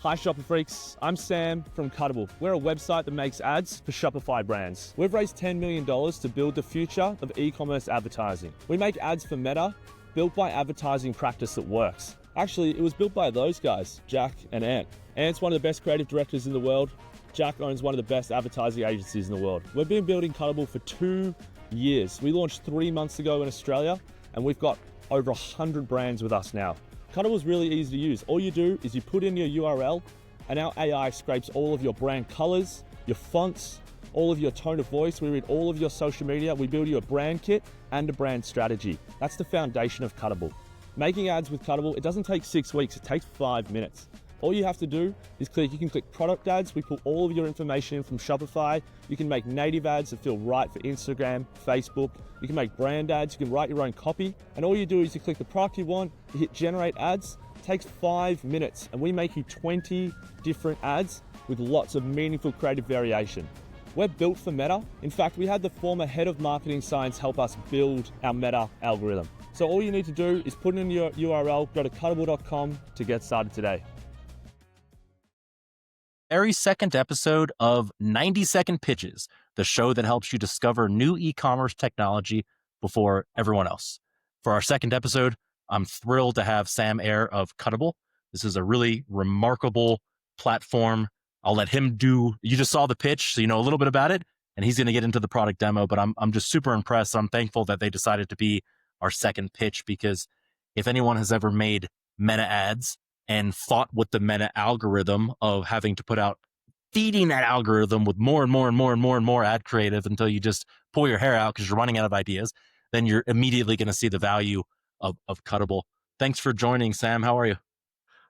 Hi Shopper Freaks, I'm Sam from Cuttable. We're a website that makes ads for Shopify brands. We've raised $10 million to build the future of e-commerce advertising. We make ads for Meta, built by advertising practice that works. Actually, it was built by those guys, Jack and Ant. Ant's one of the best creative directors in the world. Jack owns one of the best advertising agencies in the world. We've been building Cuttable for 2 years. We launched 3 months ago in Australia, and we've got over 100 brands with us now. Cuttable is really easy to use. All you do is you put in your URL, and our AI scrapes all of your brand colors, your fonts, all of your tone of voice. We read all of your social media. We build you a brand kit and a brand strategy. That's the foundation of Cuttable. Making ads with Cuttable, it doesn't take 6 weeks, it takes 5 minutes. All you have to do is you can click product ads. We pull all of your information in from Shopify. You can make native ads that feel right for Instagram, Facebook. You can make brand ads. You can write your own copy. And all you do is you click the product you want, you hit generate ads. It takes 5 minutes, and we make you 20 different ads with lots of meaningful creative variation. We're built for Meta. In fact, we had the former head of marketing science help us build our Meta algorithm. So all you need to do is put in your URL, go to cuttable.com to get started today. Ayre's second episode of 90-Second Pitches, the show that helps you discover new e-commerce technology before everyone else. For our second episode, I'm thrilled to have Sam Ayre of Cuttable. This is a really remarkable platform. I'll let him you just saw the pitch, so you know a little bit about it, and he's going to get into the product demo, but I'm just super impressed. I'm thankful that they decided to be our second pitch, because if anyone has ever made meta ads and fought with the meta algorithm of having to put out, feeding that algorithm with more and more and more and more and more ad creative until you just pull your hair out because you're running out of ideas, then you're immediately going to see the value of Cuttable. Thanks for joining, Sam. How are you?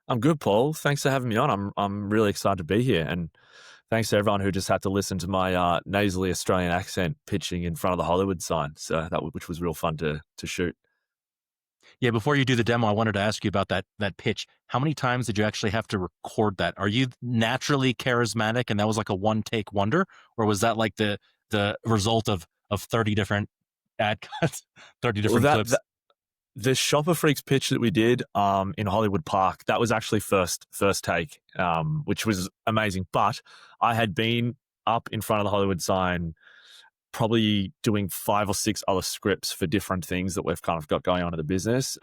I'm good, Paul. Thanks for having me on. I'm really excited to be here, and thanks to everyone who just had to listen to my nasally Australian accent pitching in front of the Hollywood sign. So which was real fun to shoot. Yeah, before you do the demo, I wanted to ask you about that pitch. How many times did you actually have to record that? Are you naturally charismatic and that was like a one-take wonder? Or was that like the result of 30 different ad cuts, 30 different clips? The Shopper Freaks pitch that we did in Hollywood Park, that was actually first take, which was amazing. But I had been up in front of the Hollywood sign probably doing 5 or 6 other scripts for different things that we've kind of got going on in the business,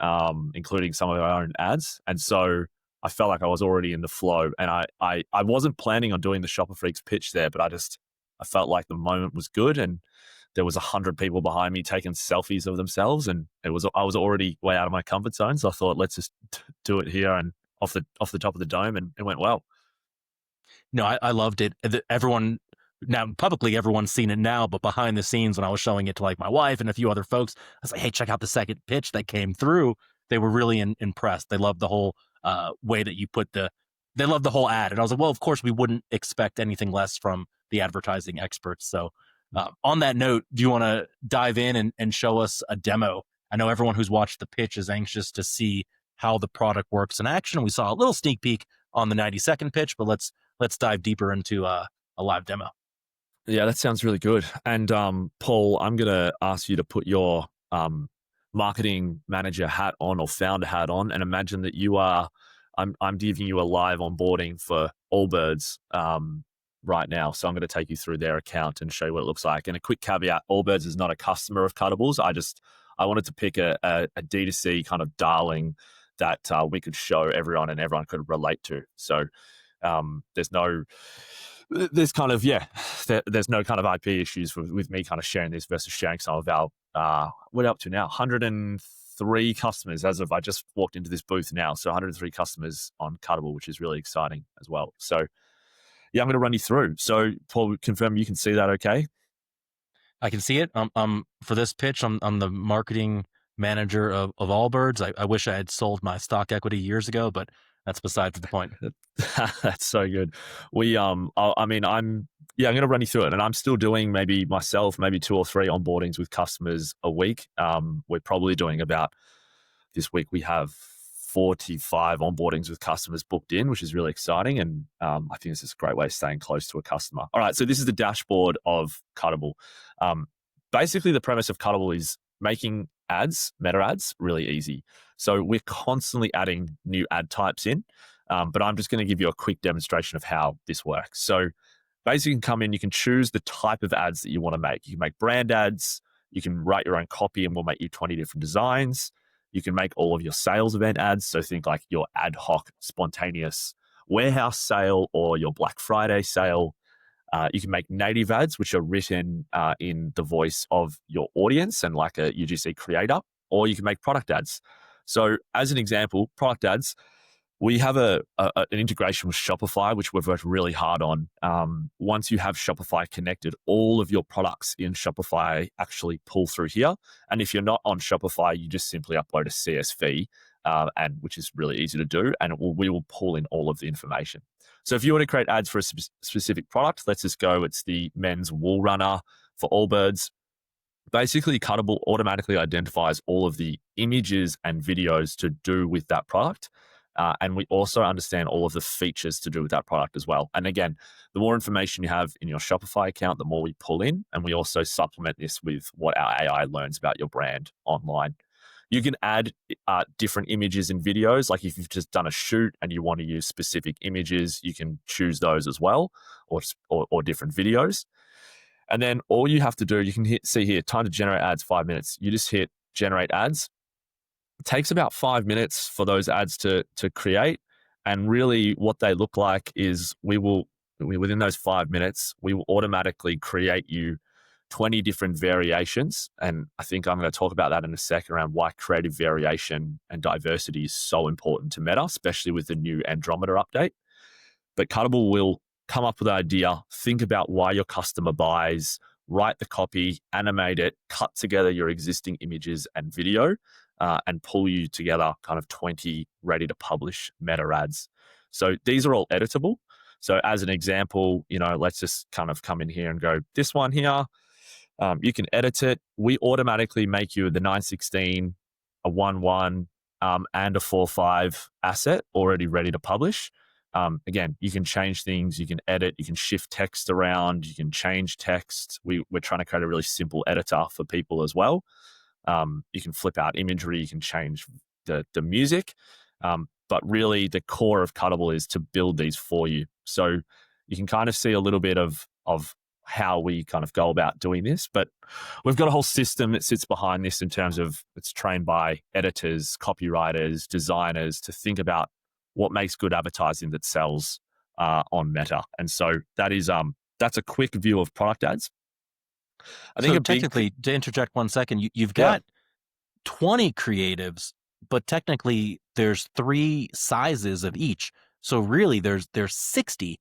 including some of our own ads. And so I felt like I was already in the flow, and I wasn't planning on doing the Shopper Freaks pitch there, but I felt like the moment was good, and there was 100 people behind me taking selfies of themselves, and I was already way out of my comfort zone. So I thought, let's just do it here and off the top of the dome, and it went well. No, I loved it. Everyone, now publicly everyone's seen it now, but behind the scenes when I was showing it to like my wife and a few other folks, I was like, hey, check out the second pitch that came through. They were really impressed. They loved the whole way that you they loved the whole ad. And I was like, well, of course we wouldn't expect anything less from the advertising experts. So on that note, do you want to dive in and show us a demo? I know everyone who's watched the pitch is anxious to see how the product works in action. We saw a little sneak peek on the 90-second pitch, but let's dive deeper into a live demo. Yeah, that sounds really good. And Paul, I'm going to ask you to put your marketing manager hat on, or founder hat on, and imagine that I'm giving you a live onboarding for Allbirds right now. So I'm going to take you through their account and show you what it looks like. And a quick caveat, Allbirds is not a customer of Cuttable's. I wanted to pick a D2C kind of darling that we could show everyone and everyone could relate to. So there's no kind of IP issues with me kind of sharing this versus sharing some of our, we're up to now 103 customers as of, I just walked into this booth now. So 103 customers on Cuttable, which is really exciting as well. So yeah, I'm going to run you through. So Paul, confirm you can see that okay? I can see it. For this pitch, I'm the marketing manager of Allbirds. I wish I had sold my stock equity years ago, but that's besides the point. That's so good. I'm going to run you through it, and I'm still doing maybe 2 or 3 onboardings with customers a week. We're probably doing about, this week we have 45 onboardings with customers booked in, which is really exciting. And I think this is a great way of staying close to a customer. All right, so this is the dashboard of Cuttable. Basically, the premise of Cuttable is making ads, meta ads, really easy. So we're constantly adding new ad types in. But I'm just going to give you a quick demonstration of how this works. So basically, you can come in, you can choose the type of ads that you want to make. You can make brand ads, you can write your own copy and we'll make you 20 different designs. You can make all of your sales event ads. So think like your ad hoc, spontaneous warehouse sale or your Black Friday sale. You can make native ads, which are written in the voice of your audience and like a UGC creator, or you can make product ads. So as an example, product ads, we have an integration with Shopify, which we've worked really hard on. Once you have Shopify connected, all of your products in Shopify actually pull through here. And if you're not on Shopify, you just simply upload a CSV, and which is really easy to do, and we will pull in all of the information. So if you want to create ads for a specific product, let's just go, it's the men's wool runner for Allbirds. Basically, Cuttable automatically identifies all of the images and videos to do with that product. And we also understand all of the features to do with that product as well. And again, the more information you have in your Shopify account, the more we pull in. And we also supplement this with what our AI learns about your brand online. You can add different images and videos. Like if you've just done a shoot and you want to use specific images, you can choose those as well, or different videos. And then all you have to do, you can see here, time to generate ads, 5 minutes. You just hit generate ads. It takes about 5 minutes for those ads to create. And really what they look like is within those 5 minutes, we will automatically create you 20 different variations. And I think I'm going to talk about that in a second around why creative variation and diversity is so important to Meta, especially with the new Andromeda update. But Cuttable will come up with an idea, think about why your customer buys, write the copy, animate it, cut together your existing images and video, and pull you together kind of 20 ready to publish Meta ads. So these are all editable. So as an example, let's just kind of come in here and go, this one here, you can edit it. We automatically make you the 916, a 11, and a 45 asset already ready to publish. Again, you can change things, you can edit, you can shift text around, you can change text. We're trying to create a really simple editor for people as well. You can flip out imagery, you can change the music. But really the core of Cuttable is to build these for you. So you can kind of see a little bit of how we kind of go about doing this, but we've got a whole system that sits behind this in terms of it's trained by editors, copywriters, designers to think about what makes good advertising that sells on Meta. And so that's a quick view of product ads. I think technically, to interject 1 second, you've got 20 creatives, but technically there's 3 sizes of each. So really there's 60.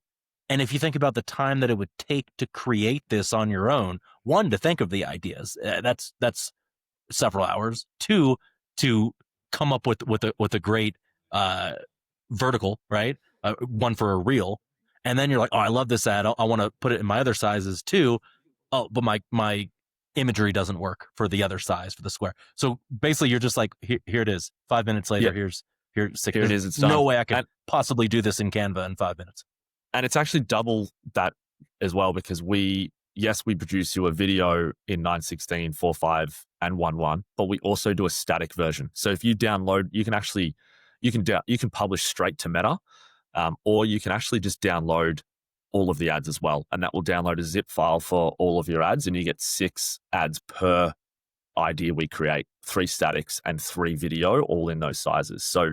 And if you think about the time that it would take to create this on your own, 1, to think of the ideas, that's several hours. 2, to come up with a great vertical, right? 1 for a reel. And then you're like, oh, I love this ad. I want to put it in my other sizes too. Oh, but my imagery doesn't work for the other size, for the square. So basically you're just like, here it is. 5 minutes later, here's 6. Here it is. It's done. No way I could possibly do this in Canva in 5 minutes. And it's actually double that as well, because we produce you a video in 916, 45, and 11, but we also do a static version. So if you download, you can publish straight to Meta, or you can actually just download all of the ads as well. And that will download a zip file for all of your ads, and you get 6 ads per idea we create, 3 statics and 3 video, all in those sizes. So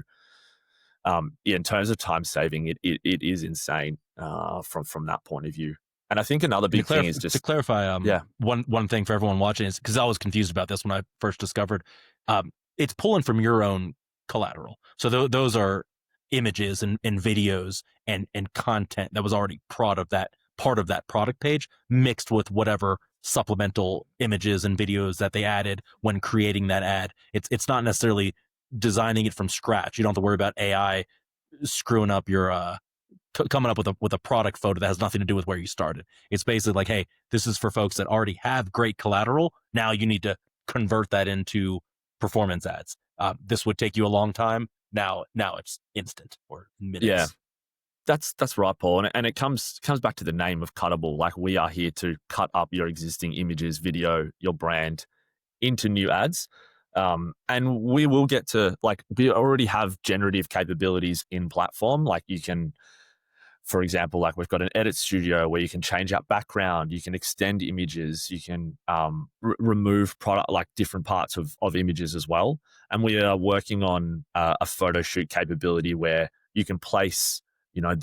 in terms of time saving, it is insane from that point of view. And I think another big thing is just to clarify. One thing for everyone watching is, because I was confused about this when I first discovered, it's pulling from your own collateral. So those are images and videos and content that was already part of that product page, mixed with whatever supplemental images and videos that they added when creating that ad. It's not necessarily designing it from scratch. You don't have to worry about AI screwing up your coming up with a product photo that has nothing to do with where you started. It's basically like, hey, this is for folks that already have great collateral. Now you need to convert that into performance ads. This would take you a long time. Now it's instant, or minutes. Yeah, that's right, Paul. And it comes back to the name of Cuttable. Like, we are here to cut up your existing images, video, your brand into new ads. And we will get to, like, we already have generative capabilities in platform. Like you can, for example, like we've got an edit studio where you can change out background, you can extend images, you can remove product, like different parts of images as well. And we are working on a photo shoot capability where you can place, you know,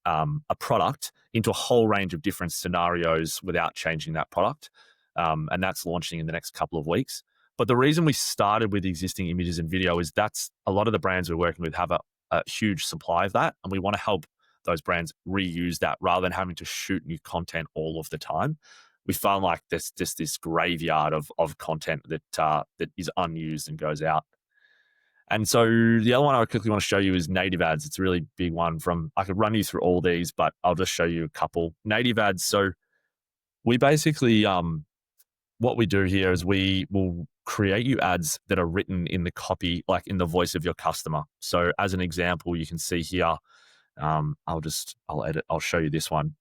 a product into a whole range of different scenarios without changing that product. And that's launching in the next couple of weeks. But the reason we started with existing images and video is that's a lot of the brands we're working with have a huge supply of that, and we want to help those brands reuse that rather than having to shoot new content all of the time. We found like there's just this graveyard of content that is unused and goes out. And so the other one I quickly want to show you is native ads. It's a really big one. I could run you through all these, but I'll just show you a couple. Native ads. So we basically, what we do here is we will create you ads that are written in the copy, like in the voice of your customer. So as an example, you can see here, I'll show you this one.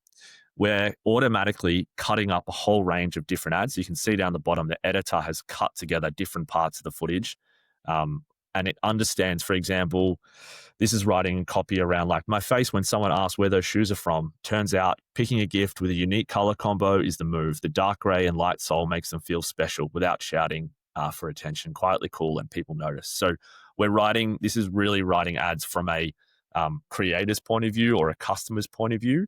We're automatically cutting up a whole range of different ads. You can see down the bottom, the editor has cut together different parts of the footage. And it understands, for example, this is writing copy around like my face when someone asks where those shoes are from. Turns out picking a gift with a unique color combo is the move. The dark gray and light sole makes them feel special without shouting for attention. Quietly cool and people notice. So this is really writing ads from a creator's point of view or a customer's point of view,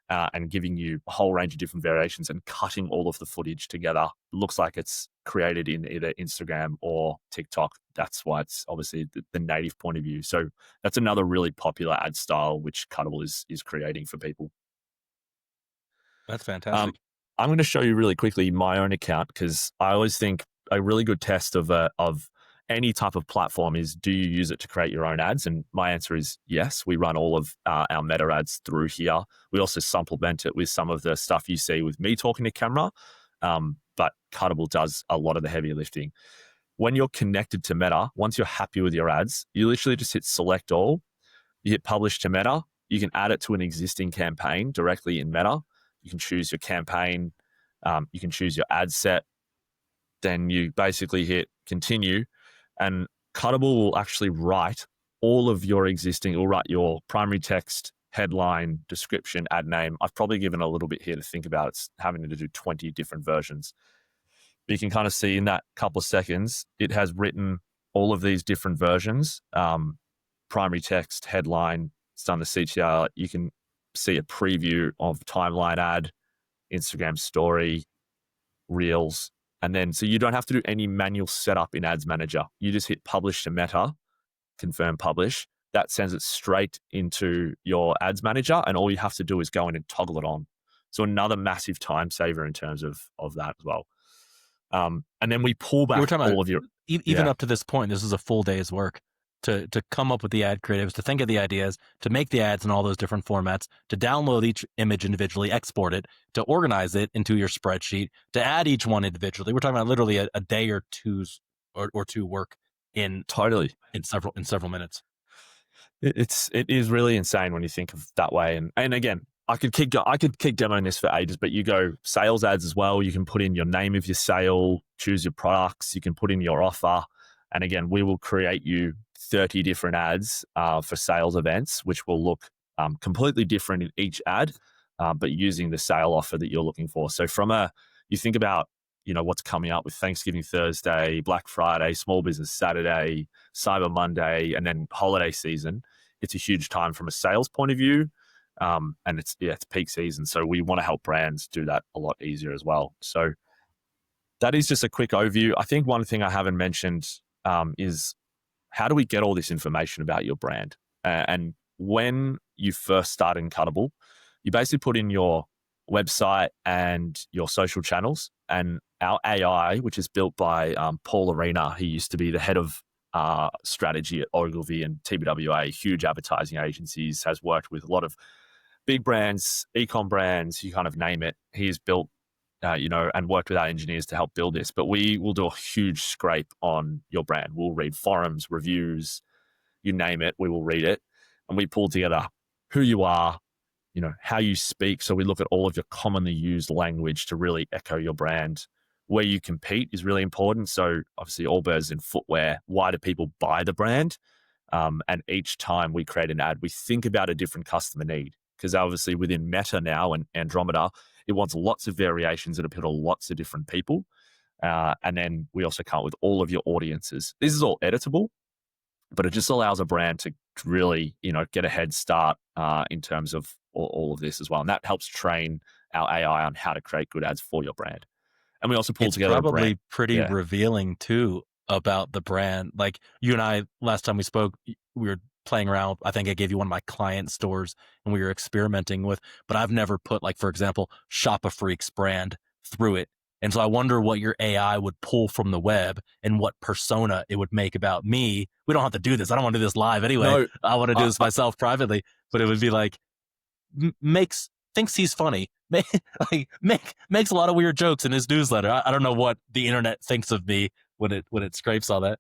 and giving you a whole range of different variations and cutting all of the footage together. It looks like it's created in either Instagram or TikTok. That's why it's obviously the native point of view. So that's another really popular ad style, which Cuttable is creating for people. That's fantastic. I'm going to show you really quickly my own account, because I always think a really good test of any type of platform is, do you use it to create your own ads? And my answer is yes. We run all of our meta ads through here. We also supplement it with some of the stuff you see with me talking to camera. But Cuttable does a lot of the heavy lifting. When you're connected to Meta, once you're happy with your ads, you literally just hit select all. You hit publish to Meta. You can add it to an existing campaign directly in Meta. You can choose your campaign. You can choose your ad set. Then you basically hit continue. And Cuttable will actually write all of your existing, it will write your primary text, headline, description, ad name. I've probably given a little bit here to think about. It's having to do 20 different versions. But you can kind of see in that couple of seconds, it has written all of these different versions. Primary text, headline, it's done the CTR. You can see a preview of timeline ad, Instagram story, reels. And then, so you don't have to do any manual setup in Ads Manager. You just hit publish to Meta, confirm publish. That sends it straight into your Ads Manager, and all you have to do is go in and toggle it on. So another massive time saver in terms of that as well. And then we pull back all of your... Even up to this point, this is a full day's work to come up with the ad creatives, to think of the ideas, to make the ads in all those different formats, to download each image individually, export it, to organize it into your spreadsheet, to add each one individually. We're talking about literally a day or two's or two work in several minutes. It is really insane when you think of that way. And again, I could keep demoing this for ages, but you go sales ads as well. You can put in your name of your sale, choose your products. You can put in your offer. And again, we will create you 30 different ads for sales events, which will look completely different in each ad, but using the sale offer that you're looking for. So you think about, what's coming up with Thanksgiving Thursday, Black Friday, Small Business Saturday, Cyber Monday, and then holiday season. It's a huge time from a sales point of view. And it's peak season. So we want to help brands do that a lot easier as well. So that is just a quick overview. I think one thing I haven't mentioned is, how do we get all this information about your brand? And when you first start in Cuttable, you basically put in your website and your social channels, and our AI, which is built by Paul Arena. He used to be the head of strategy at Ogilvy and TBWA, huge advertising agencies, has worked with a lot of big brands, e-com brands, you kind of name it. He's built and worked with our engineers to help build this. But we will do a huge scrape on your brand. We'll read forums, reviews, you name it, we will read it. And we pull together who you are, how you speak. So we look at all of your commonly used language to really echo your brand. where you compete is really important. So obviously Allbirds in footwear, why do people buy the brand? And each time we create an ad, we think about a different customer need, because obviously within Meta now and Andromeda, it wants lots of variations that appeal to lots of different people. And then we also come up with all of your audiences. This is all editable, but it just allows a brand to really, get a head start in terms of all of this as well. And that helps train our AI on how to create good ads for your brand. And we also pull It's together a probably brand. pretty Yeah. revealing too about the brand. Like you and I, last time we spoke, we were playing around. I think I gave you one of my client stores and we were experimenting with, but I've never put, like, for example, Shop a Freak's brand through it. And so I wonder what your AI would pull from the web and what persona it would make about me. We don't have to do this. I don't want to do this live anyway. No, I want to do this myself privately, but it would be like, thinks he's funny, makes a lot of weird jokes in his newsletter. I don't know what the internet thinks of me when it scrapes all that.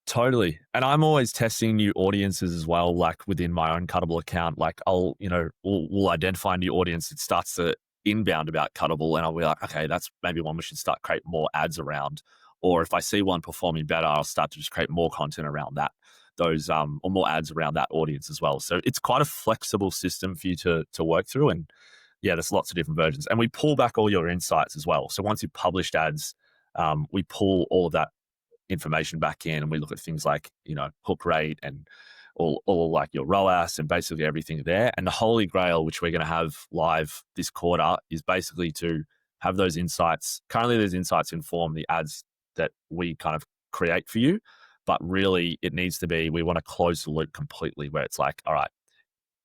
Totally. And I'm always testing new audiences as well, like within my own Cuttable account. Like we'll identify a new audience that starts to inbound about Cuttable, and I'll be like, okay, that's maybe one we should start create more ads around. Or if I see one performing better, I'll start to just create more content around that, or more ads around that audience as well. So it's quite a flexible system for you to work through. And yeah, there's lots of different versions. And we pull back all your insights as well. So once you've published ads, we pull all of that information back in, and we look at things like, hook rate and all like your ROAS and basically everything there. And the holy grail, which we're going to have live this quarter, is basically to have those insights. Currently, those insights inform the ads that we kind of create for you. But really, it needs to be, we want to close the loop completely, where it's like, all right,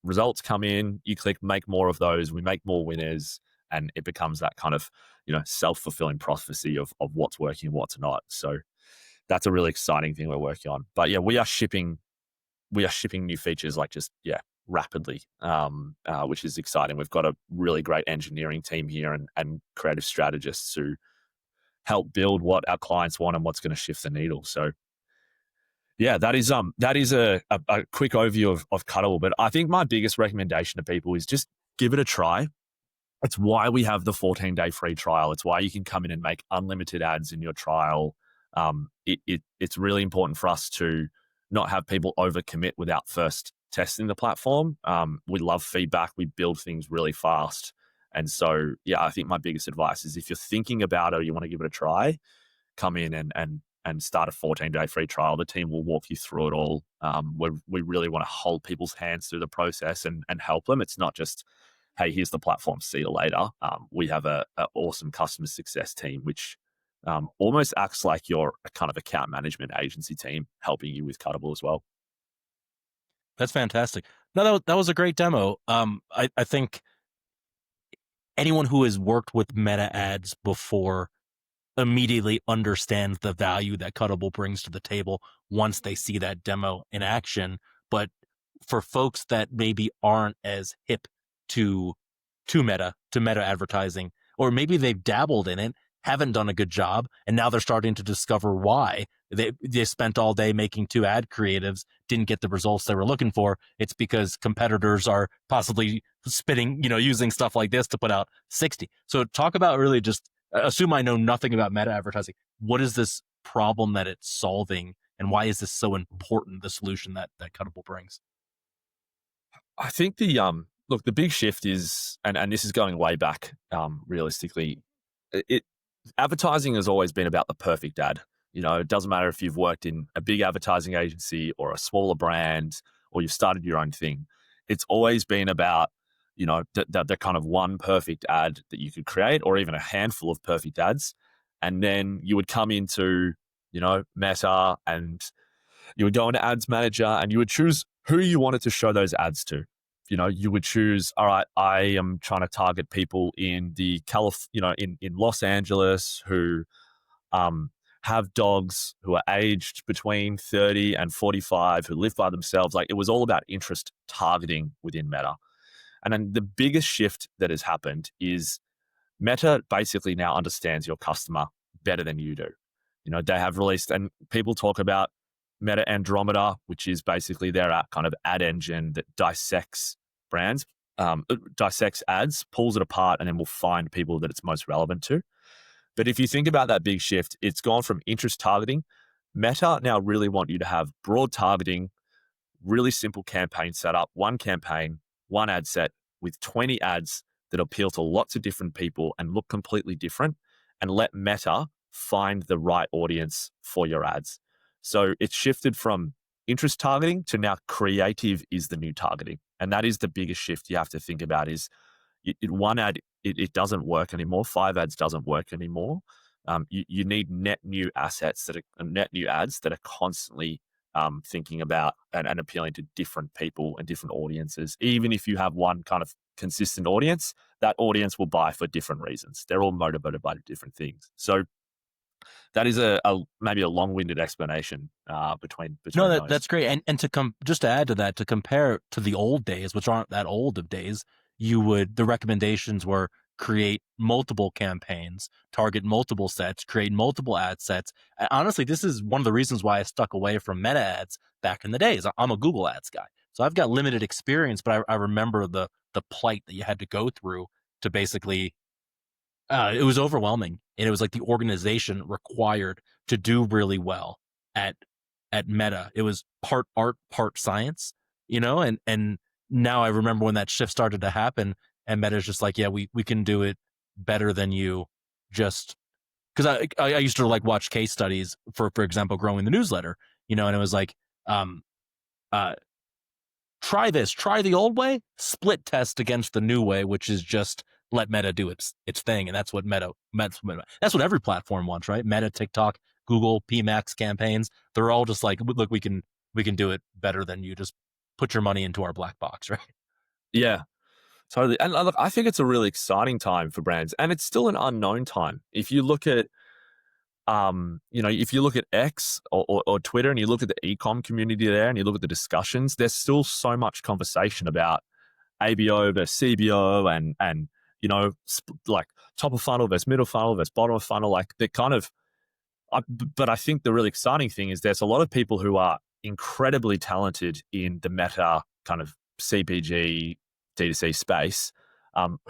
results come in, you click make more of those, we make more winners, and it becomes that kind of, self-fulfilling prophecy of what's working and what's not. So that's a really exciting thing we're working on. But yeah, we are shipping new features rapidly, which is exciting. We've got a really great engineering team here and creative strategists who help build what our clients want and what's going to shift the needle. So yeah, that is a quick overview of Cuttable. But I think my biggest recommendation to people is just give it a try. It's why we have the 14-day free trial. It's why you can come in and make unlimited ads in your trial. It's really important for us to not have people overcommit without first testing the platform. We love feedback. We build things really fast. And so, yeah, I think my biggest advice is, if you're thinking about it or you want to give it a try, come in and start a 14-day free trial. The team will walk you through it all. We really want to hold people's hands through the process and help them. It's not just, hey, here's the platform, see you later. We have an awesome customer success team, which almost acts like your kind of account management agency team helping you with Cuttable as well. That's fantastic. No, that was a great demo. I think anyone who has worked with meta ads before immediately understands the value that Cuttable brings to the table once they see that demo in action. But for folks that maybe aren't as hip to meta advertising, or maybe they've dabbled in it, haven't done a good job, and now they're starting to discover why they spent all day making 2 ad creatives, didn't get the results they were looking for. It's because competitors are possibly spitting, using stuff like this to put out 60. So talk about, really just assume I know nothing about meta advertising. What is this problem that it's solving, and why is this so important, the solution that Cuttable brings? I think the big shift is, and this is going way back, realistically, advertising has always been about the perfect ad. It doesn't matter if you've worked in a big advertising agency or a smaller brand, or you've started your own thing. It's always been about, the kind of one perfect ad that you could create, or even a handful of perfect ads. And then you would come into, Meta, and you would go into Ads Manager, and you would choose who you wanted to show those ads to. You would choose, all right, I am trying to target people in the in Los Angeles who have dogs who are aged between 30 and 45, who live by themselves. Like, it was all about interest targeting within Meta. And then the biggest shift that has happened is Meta basically now understands your customer better than you do. They have released, and people talk about Meta Andromeda, which is basically their kind of ad engine that dissects brands, dissects ads, pulls it apart, and then will find people that it's most relevant to. But if you think about that big shift, it's gone from interest targeting. Meta now really want you to have broad targeting, really simple campaign setup, one campaign, one ad set with 20 ads that appeal to lots of different people and look completely different, and let Meta find the right audience for your ads. So it's shifted from interest targeting to now creative is the new targeting. And that is the biggest shift you have to think about is one ad, it doesn't work anymore. 5 ads doesn't work anymore. You need net new assets that are net new ads that are constantly thinking about and appealing to different people and different audiences. Even if you have one kind of consistent audience, that audience will buy for different reasons. They're all motivated by different things. So that is maybe a long-winded explanation between No, those. that's great. And just to add to that, to compare to the old days, which aren't that old of days, the recommendations were create multiple campaigns, target multiple sets, create multiple ad sets. And honestly, this is one of the reasons why I stuck away from meta ads back in the days. I'm a Google ads guy, so I've got limited experience, but I remember the plight that you had to go through to basically. It was overwhelming, and it was like the organization required to do really well at Meta. It was part art, part science, and now I remember when that shift started to happen, and Meta's just like, yeah, we can do it better than you, just because I used to like watch case studies for example, growing the newsletter, and it was like, uh, try the old way, split test against the new way, which is just let Meta do its thing. And that's what that's what every platform wants, right? Meta, TikTok, Google, PMax campaigns, they're all just like, look, we can do it better than you. Just put your money into our black box, right? Yeah, totally. And look, I think it's a really exciting time for brands, and it's still an unknown time. If you look at if you look at X or Twitter and you look at the e-com community there and you look at the discussions, there's still so much conversation about ABO versus CBO and like top of funnel versus middle funnel versus bottom of funnel. Like they're kind of, but I think the really exciting thing is there's a lot of people who are incredibly talented in the meta kind of CPG D2C space,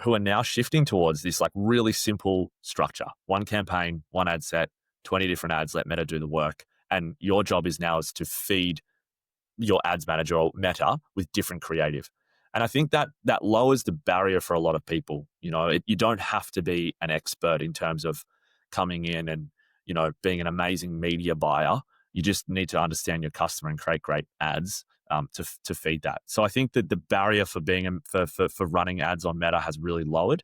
who are now shifting towards this like really simple structure: one campaign, one ad set, 20 different ads, let Meta do the work. And your job is to feed your ads manager or Meta with different creative. And I think that lowers the barrier for a lot of people. You don't have to be an expert in terms of coming in and, being an amazing media buyer. You just need to understand your customer and create great ads to feed that. So I think that the barrier for for running ads on Meta has really lowered.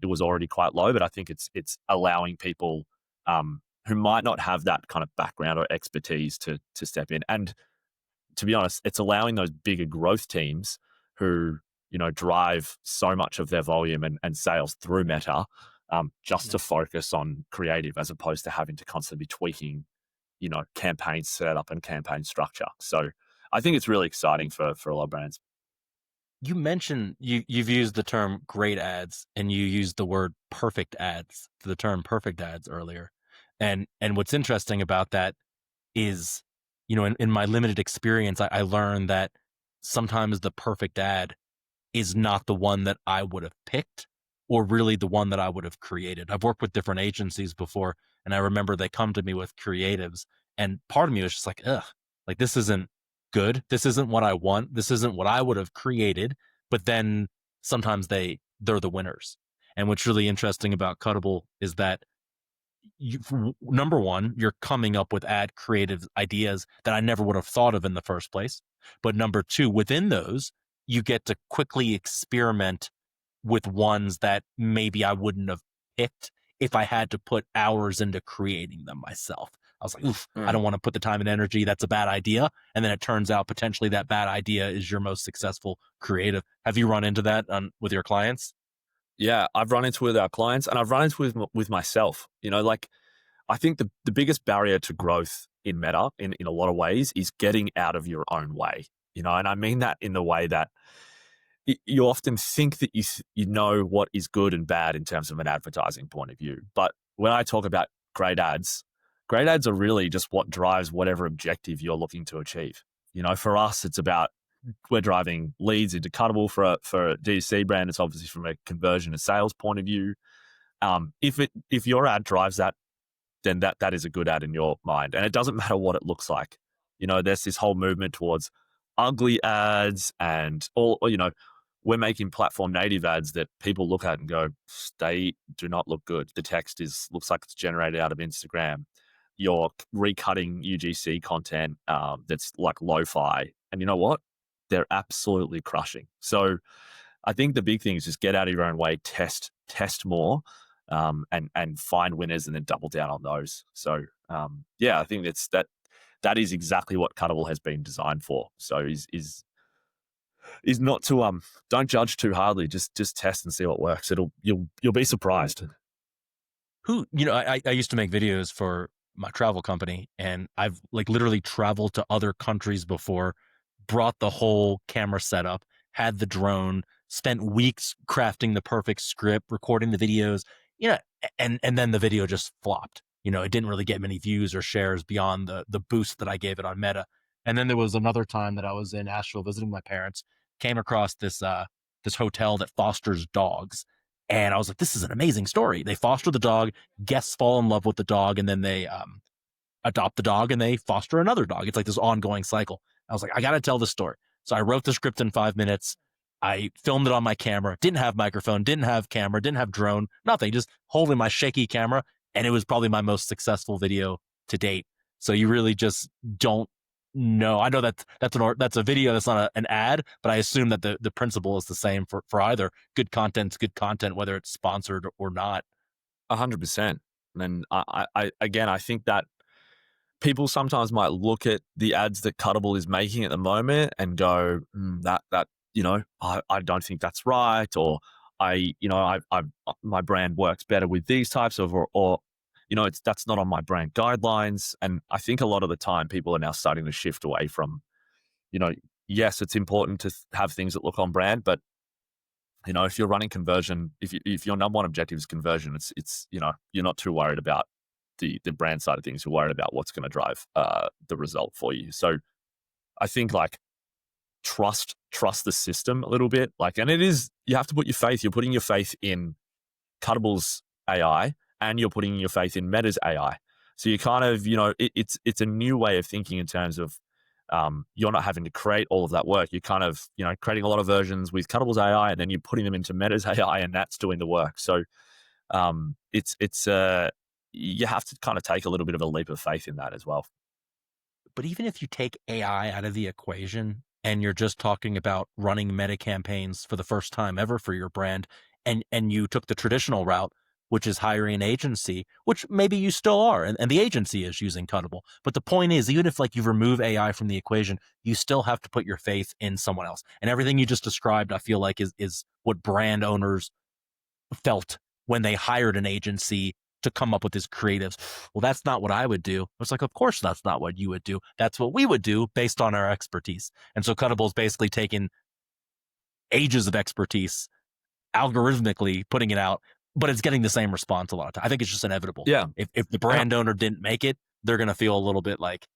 It was already quite low, but I think it's allowing people who might not have that kind of background or expertise to step in. And to be honest, it's allowing those bigger growth teams who, drive so much of their volume and sales through Meta, to focus on creative as opposed to having to constantly be tweaking, campaign setup and campaign structure. So I think it's really exciting for a lot of brands. You mentioned you've used the term great ads, and you used the word perfect ads for the term perfect ads earlier. And what's interesting about that is, in my limited experience, I learned that sometimes the perfect ad is not the one that I would have picked or really the one that I would have created. I've worked with different agencies before, and I remember they come to me with creatives, and part of me was just like, ugh, like this isn't good. This isn't what I want. This isn't what I would have created. But then sometimes they're the winners. And what's really interesting about Cuttable is that number one, you're coming up with ad creative ideas that I never would have thought of in the first place. But number two, within those, you get to quickly experiment with ones that maybe I wouldn't have picked if I had to put hours into creating them myself. I was like, oof, I don't want to put the time and energy. That's a bad idea. And then it turns out potentially that bad idea is your most successful creative. Have you run into that with your clients? Yeah, I've run into it with our clients, and I've run into it with myself. I think the biggest barrier to growth in Meta in a lot of ways is getting out of your own way. And I mean that in the way that you often think that you know what is good and bad in terms of an advertising point of view. But when I talk about great ads are really just what drives whatever objective you're looking to achieve. For us, it's about we're driving leads into Cuttable for a D2C brand. It's obviously from a conversion and sales point of view. If your ad drives that, then that is a good ad in your mind. And it doesn't matter what it looks like. There's this whole movement towards ugly ads and all, we're making platform native ads that people look at and go, they do not look good. The text looks like it's generated out of Instagram. You're recutting UGC content that's like lo-fi. And you know what? They're absolutely crushing. So I think the big thing is just get out of your own way, test more, and find winners and then double down on those. So I think that is exactly what Cuttable has been designed for. So is not to don't judge too hardly. Just test and see what works. You'll be surprised. I used to make videos for my travel company, and I've like literally traveled to other countries before, brought the whole camera setup, had the drone, spent weeks crafting the perfect script, recording the videos, and then the video just flopped. It didn't really get many views or shares beyond the boost that I gave it on Meta. And then there was another time that I was in Asheville visiting my parents, came across this hotel that fosters dogs. And I was like, this is an amazing story. They foster the dog, guests fall in love with the dog, and then they adopt the dog and they foster another dog. It's like this ongoing cycle. I was like, I got to tell this story. So I wrote the script in 5 minutes. I filmed it on my camera, didn't have microphone, didn't have camera, didn't have drone, nothing, just holding my shaky camera. And it was probably my most successful video to date. So you really just don't know. I know that's a video, that's not an ad, but I assume that the principle is the same for either. Good content's good content, whether it's sponsored or not. 100%. And I think that people sometimes might look at the ads that Cuttable is making at the moment and go, I don't think that's right, or my brand works better with these types of, or that's not on my brand guidelines. And I think a lot of the time people are now starting to shift away from, yes, it's important to have things that look on brand, but if you're running conversion, if your number one objective is conversion, it's you're not too worried about the brand side of things. You're worried about what's going to drive the result for you. So I think like trust the system a little bit. And you have to put your faith. You're putting your faith in Cuttable's AI, and you're putting your faith in Meta's AI. So you kind of, it's a new way of thinking in terms of you're not having to create all of that work. You're kind of, creating a lot of versions with Cuttable's AI, and then you're putting them into Meta's AI, and that's doing the work. So you have to kind of take a little bit of a leap of faith in that as well. But even if you take AI out of the equation and you're just talking about running meta campaigns for the first time ever for your brand, and you took the traditional route, which is hiring an agency, which maybe you still are, and the agency is using Cuttable. But the point is, even if like you remove AI from the equation, you still have to put your faith in someone else. And everything you just described, I feel like is what brand owners felt when they hired an agency to come up with his creatives. Well, that's not what I would do. It's like, of course, that's not what you would do. That's what we would do based on our expertise. And so Cuttable is basically taking ages of expertise, algorithmically putting it out, but it's getting the same response a lot of time. I think it's just inevitable. Yeah. If the brand owner didn't make it, they're going to feel a little bit like.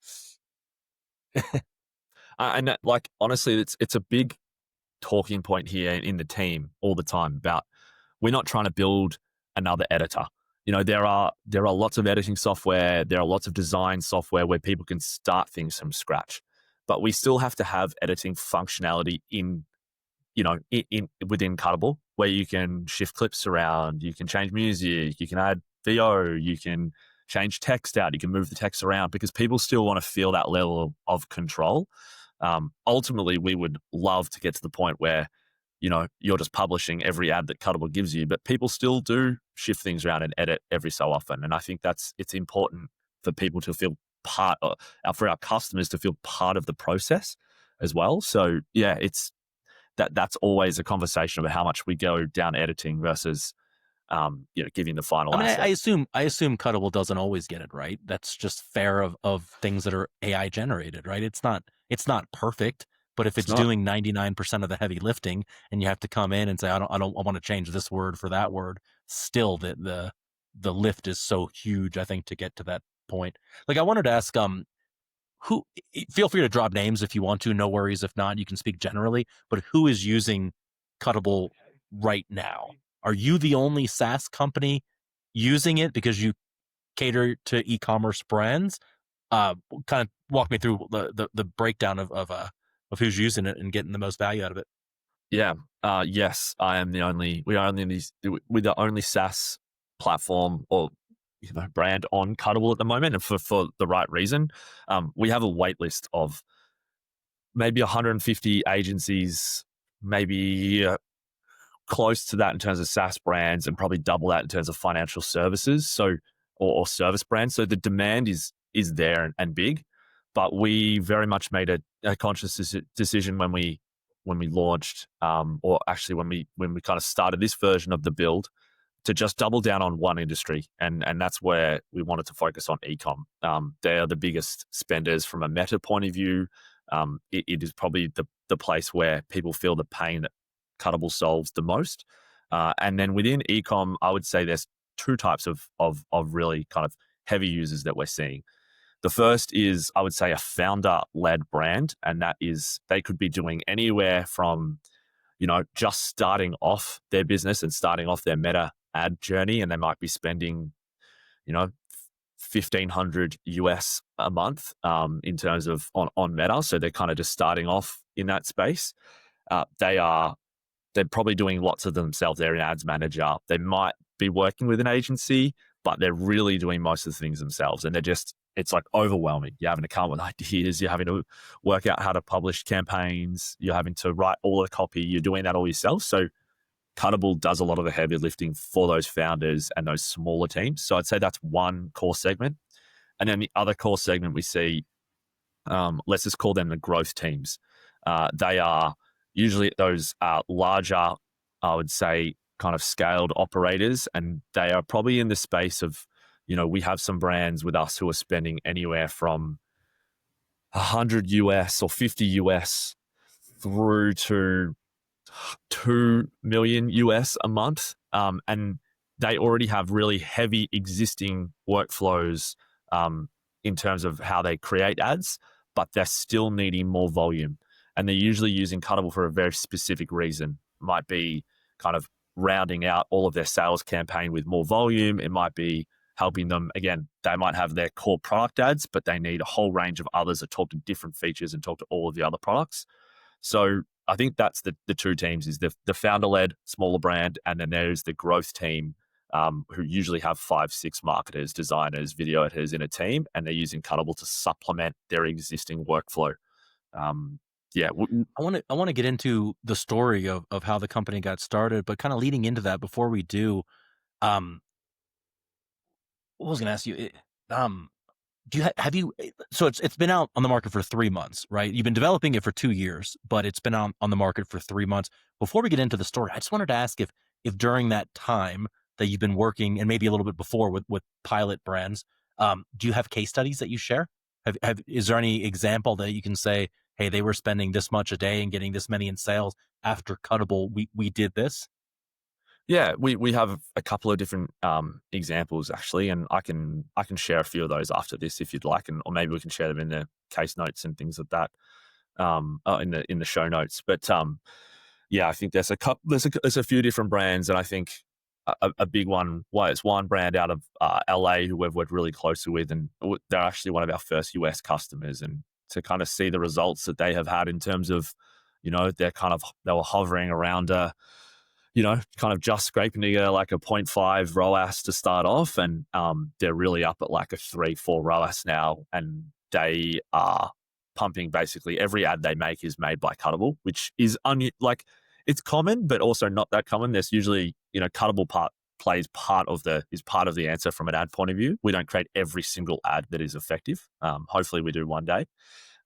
And like, honestly, it's a big talking point here in the team all the time about we're not trying to build another editor. There are lots of editing software. There are lots of design software where people can start things from scratch, but we still have to have editing functionality in within Cuttable, where you can shift clips around, you can change music, you can add VO, you can change text out, you can move the text around, because people still want to feel that level of control. Ultimately, we would love to get to the point where you're just publishing every ad that Cuttable gives you, but people still do shift things around and edit every so often. And I think it's important for people to feel for our customers to feel part of the process as well. So yeah, that's always a conversation about how much we go down editing versus, giving the final asset. I assume Cuttable doesn't always get it right. That's just fair of things that are AI generated, right? It's not perfect. But if it's doing 99% of the heavy lifting, and you have to come in and say, I want to change this word for that word, still the lift is so huge, I think, to get to that point. Like, I wanted to ask, feel free to drop names if you want to, no worries. If not, you can speak generally, but who is using Cuttable right now? Are you the only SaaS company using it because you cater to e-commerce brands? Kind of walk me through the breakdown of who's using it and getting the most value out of it. Yeah. Yes, I am the only. We are only we're the only SaaS platform or brand on Cuttable at the moment, and for the right reason. We have a wait list of maybe 150 agencies, maybe close to that in terms of SaaS brands, and probably double that in terms of financial services. So or service brands. So the demand is there and big, but we very much made a conscious decision when we launched, or actually when we kind of started this version of the build, to just double down on one industry, and that's where we wanted to focus on ecom. They are the biggest spenders from a meta point of view. It is probably the place where people feel the pain that Cuttable solves the most. And then within ecom, I would say there's two types of really kind of heavy users that we're seeing. The first is, I would say, a founder-led brand, and that is they could be doing anywhere from, just starting off their business and starting off their meta ad journey, and they might be spending, 1,500 US a month in terms of on meta. So they're kind of just starting off in that space. They're probably doing lots of themselves. They're an ads manager. They might be working with an agency, but they're really doing most of the things themselves. And it's like overwhelming. You're having to come up with ideas. You're having to work out how to publish campaigns. You're having to write all the copy. You're doing that all yourself. So Cuttable does a lot of the heavy lifting for those founders and those smaller teams. So I'd say that's one core segment. And then the other core segment we see, let's just call them the growth teams. They are usually those larger, I would say, kind of scaled operators, and they are probably in the space of, we have some brands with us who are spending anywhere from 100 US or 50 US through to 2 million US a month. And they already have really heavy existing workflows in terms of how they create ads, but they're still needing more volume. And they're usually using Cuttable for a very specific reason. It might be kind of rounding out all of their sales campaign with more volume. It might be helping them, again, they might have their core product ads, but they need a whole range of others that talk to different features and talk to all of the other products. So I think that's the two teams, is the founder-led smaller brand, and then there's the growth team, who usually have 5-6 marketers, designers, video editors in a team, and they're using Cuttable to supplement their existing workflow. Yeah, I want to get into the story of how the company got started, but kind of leading into that, before we do, what was going to ask you? Do you have you? So it's been out on the market for 3 months, right? You've been developing it for 2 years, but it's been on the market for 3 months. Before we get into the story, I just wanted to ask if during that time that you've been working, and maybe a little bit before with pilot brands, do you have case studies that you share? Is there any example that you can say, hey, they were spending this much a day and getting this many in sales after Cuttable, we did this? Yeah, we have a couple of different examples actually, and I can share a few of those after this if you'd like, or maybe we can share them in the case notes and things like that, in the show notes. But yeah, I think there's a few different brands, and I think a big one. Well, it's one brand out of LA who we've worked really closely with, and they're actually one of our first US customers, and to kind of see the results that they have had in terms of, they were hovering around kind of just scraping together like a 0.5 ROAS to start off. And they're really up at like a 3-4 ROAS now. And they are pumping, basically every ad they make is made by Cuttable, which is it's common, but also not that common. There's usually, Cuttable is part of the answer from an ad point of view. We don't create every single ad that is effective. Hopefully we do one day.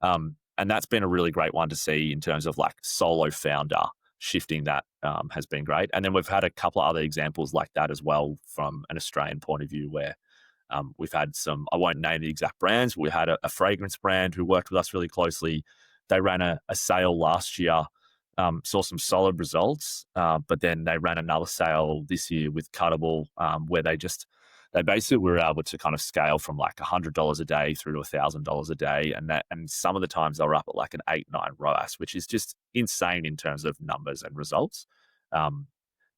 And that's been a really great one to see in terms of like solo founder shifting that, has been great. And then we've had a couple of other examples like that as well from an Australian point of view, where we've had some, I won't name the exact brands, but we had a fragrance brand who worked with us really closely. They ran a sale last year, saw some solid results, but then they ran another sale this year with Cuttable, where they basically were able to kind of scale from like $100 a day through to $1,000 a day. And some of the times they were up at like an 8-9 ROAS, which is just insane in terms of numbers and results.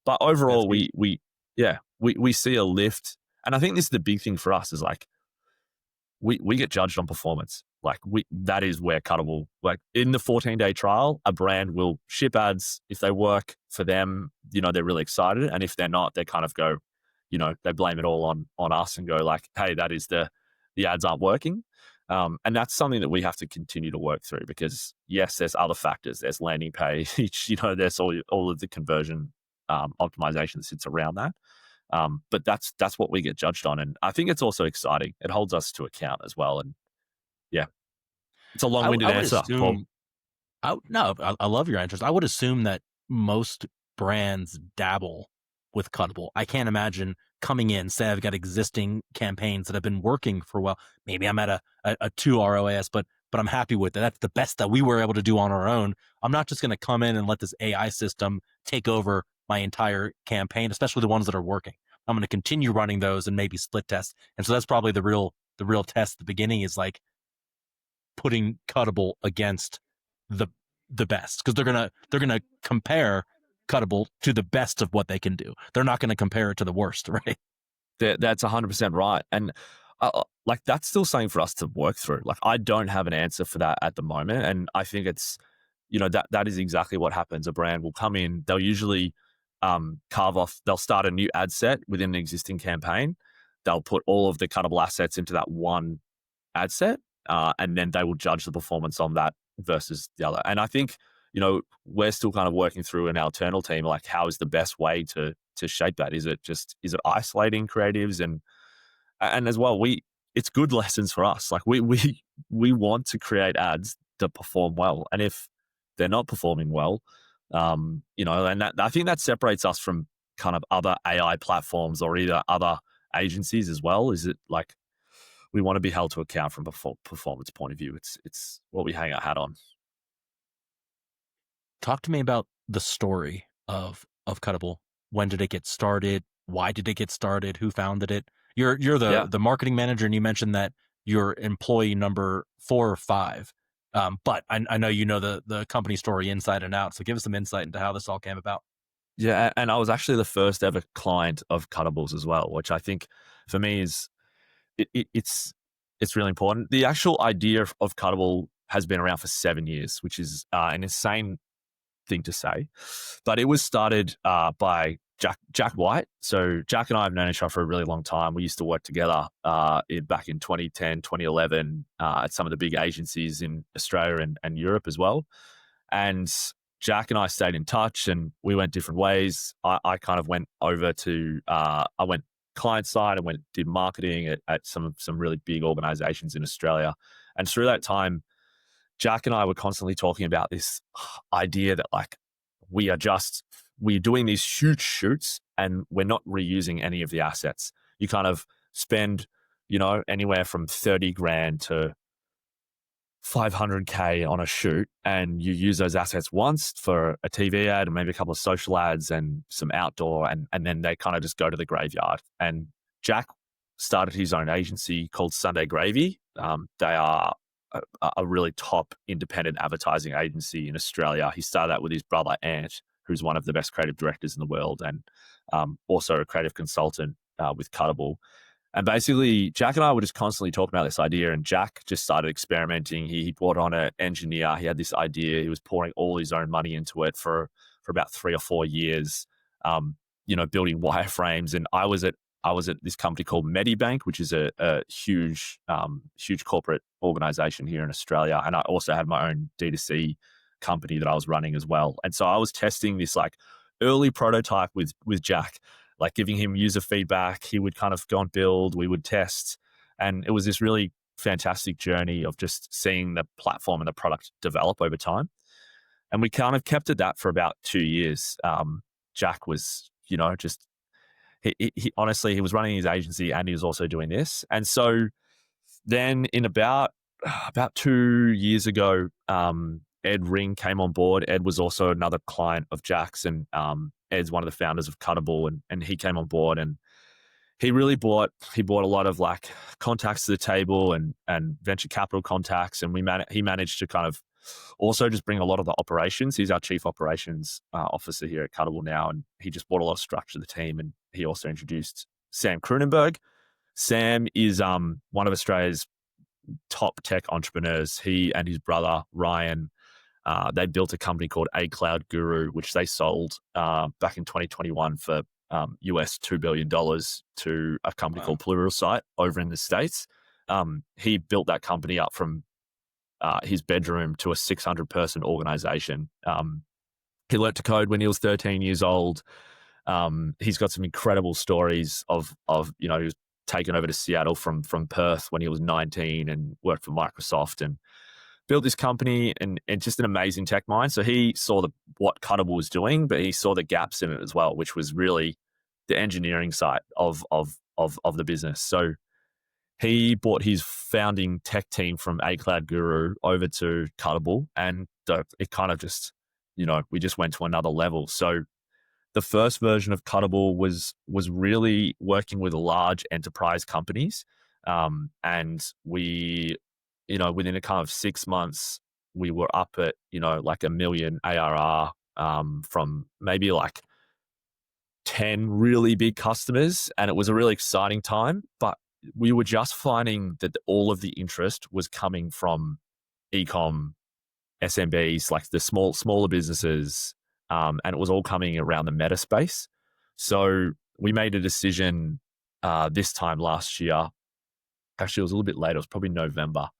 But overall, we see a lift, and I think this is the big thing for us is like we get judged on performance. Like that is where Cuttable, like in the 14-day trial, a brand will ship ads. If they work for them, they're really excited. And if they're not, they kind of go, they blame it all on us and go like, hey, that is the ads aren't working. And that's something that we have to continue to work through because yes, there's other factors. There's landing page, there's all of the conversion optimization that sits around that. But that's what we get judged on. And I think it's also exciting. It holds us to account as well. And yeah, it's a long-winded answer, Paul. I love your answers. I would assume that most brands dabble with Cuttable. I can't imagine coming in, say I've got existing campaigns that have been working for a while. Maybe I'm at a 2 ROAS, but I'm happy with it. That's the best that we were able to do on our own. I'm not just going to come in and let this AI system take over my entire campaign, especially the ones that are working. I'm going to continue running those and maybe split test. And so that's probably the real test at the beginning is like putting Cuttable against the best because they're gonna compare Cuttable to the best of what they can do. They're not going to compare it to the worst, right? That's 100% right. And like that's still something for us to work through. Like I don't have an answer for that at the moment, and I think it's that is exactly what happens. A brand will come in, they'll usually carve off, they'll start a new ad set within an existing campaign. They'll put all of the Cuttable assets into that one ad set, and then they will judge the performance on that versus the other. And I think, we're still kind of working through in our internal team, like how is the best way to shape that? Is it isolating creatives and as well, it's good lessons for us. Like we want to create ads that perform well. And if they're not performing well, and that, I think that separates us from kind of other AI platforms or either other agencies as well. Is it like, we want to be held to account from a performance point of view. It's what we hang our hat on. Talk to me about the story of Cuttable. When did it get started? Why did it get started? Who founded it? You're the marketing manager, and you mentioned that you're employee number 4 or 5. But I know the company story inside and out. So give us some insight into how this all came about. Yeah, and I was actually the first ever client of Cuttable's as well, which I think for me is it's really important. The actual idea of Cuttable has been around for 7 years, which is an insane thing to say, but it was started by Jack White. So Jack and I have known each other for a really long time. We used to work together back in 2010, 2011 at some of the big agencies in Australia and Europe as well. And Jack and I stayed in touch and we went different ways. I kind of went over to, I went client side and did marketing at some really big organizations in Australia. And through that time, Jack and I were constantly talking about this idea that like we're doing these huge shoots and we're not reusing any of the assets. You kind of spend, anywhere from 30 grand to 500K on a shoot, and you use those assets once for a TV ad and maybe a couple of social ads and some outdoor, and then they kind of just go to the graveyard. And Jack started his own agency called Sunday Gravy. They are a really top independent advertising agency in Australia. He started that with his brother Ant, who's one of the best creative directors in the world, and also a creative consultant with Cuttable. And basically, Jack and I were just constantly talking about this idea, and Jack just started experimenting. He brought on an engineer. He had this idea. He was pouring all his own money into it for about 3 or 4 years, building wireframes. And I was at this company called Medibank, which is a huge corporate organization here in Australia. And I also had my own D2C company that I was running as well. And so I was testing this like early prototype with Jack, like giving him user feedback. He would kind of go and build, we would test. And it was this really fantastic journey of just seeing the platform and the product develop over time. And we kind of kept at that for about 2 years. Jack was, just, he honestly, he was running his agency and he was also doing this. And so then in about 2 years ago, Ed Ring came on board. Ed was also another client of Jack's, and Ed's one of the founders of Cuttable, and he came on board, and he really brought a lot of like contacts to the table and venture capital contacts, and he managed to kind of also just bring a lot of the operations. He's our chief operations officer here at Cuttable now, and he just brought a lot of structure to the team. And he also introduced Sam Kroonenberg. Sam is one of Australia's top tech entrepreneurs. He and his brother Ryan, they built a company called A Cloud Guru, which they sold back in 2021 for US $2 billion to a company called Pluralsight over in the States. He built that company up from his bedroom to a 600-person organization. He learnt to code when he was 13 years old. He's got some incredible stories of he was taken over to Seattle from Perth when he was 19 and worked for Microsoft and built this company and just an amazing tech mind. So he saw what Cuttable was doing, but he saw the gaps in it as well, which was really the engineering side of the business. So he brought his founding tech team from A Cloud Guru over to Cuttable, and it kind of just, we just went to another level. So the first version of Cuttable was really working with large enterprise companies, and we, within a kind of 6 months, we were up at like $1 million ARR from maybe like 10 really big customers, and it was a really exciting time. But we were just finding that all of the interest was coming from ecom SMBs, like the smaller businesses, and it was all coming around the meta space. So we made a decision this time last year. Actually, it was a little bit later. It was probably November,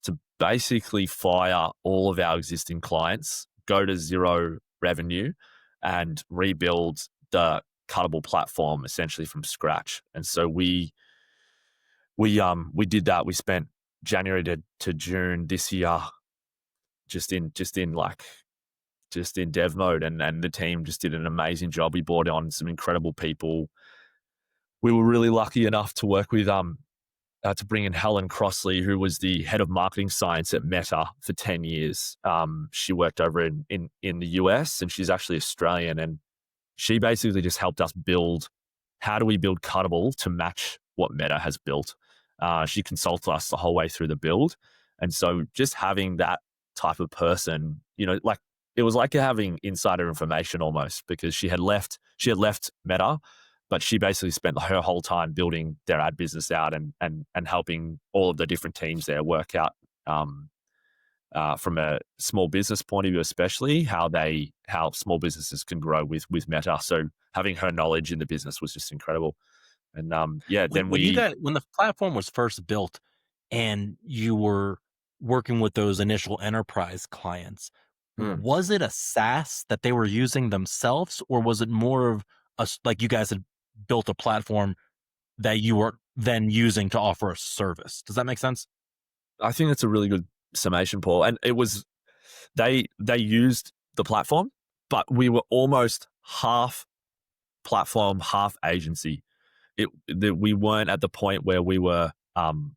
to basically fire all of our existing clients, go to zero revenue, and rebuild the Cuttable platform essentially from scratch. And so we did that. We spent January to June this year just in dev mode, and the team just did an amazing job. We brought on some incredible people. We were really lucky enough to work with to bring in Helen Crossley, who was the head of marketing science at Meta for 10 years. She worked over in the US, and she's actually Australian, and she basically just helped us build, how do we build Cuttable to match what Meta has built. She consulted us the whole way through the build. And so just having that type of person, like, it was like having insider information almost, because she had left Meta, but she basically spent her whole time building their ad business out and helping all of the different teams there work out from a small business point of view, especially how small businesses can grow with Meta. So having her knowledge in the business was just incredible. And then when the platform was first built and you were working with those initial enterprise clients, was it a SaaS that they were using themselves, or was it more of like you guys had built a platform that you were then using to offer a service? Does that make sense? I think that's a really good summation, Paul. And it was, they used the platform, but we were almost half platform, half agency. We weren't at the point where we were,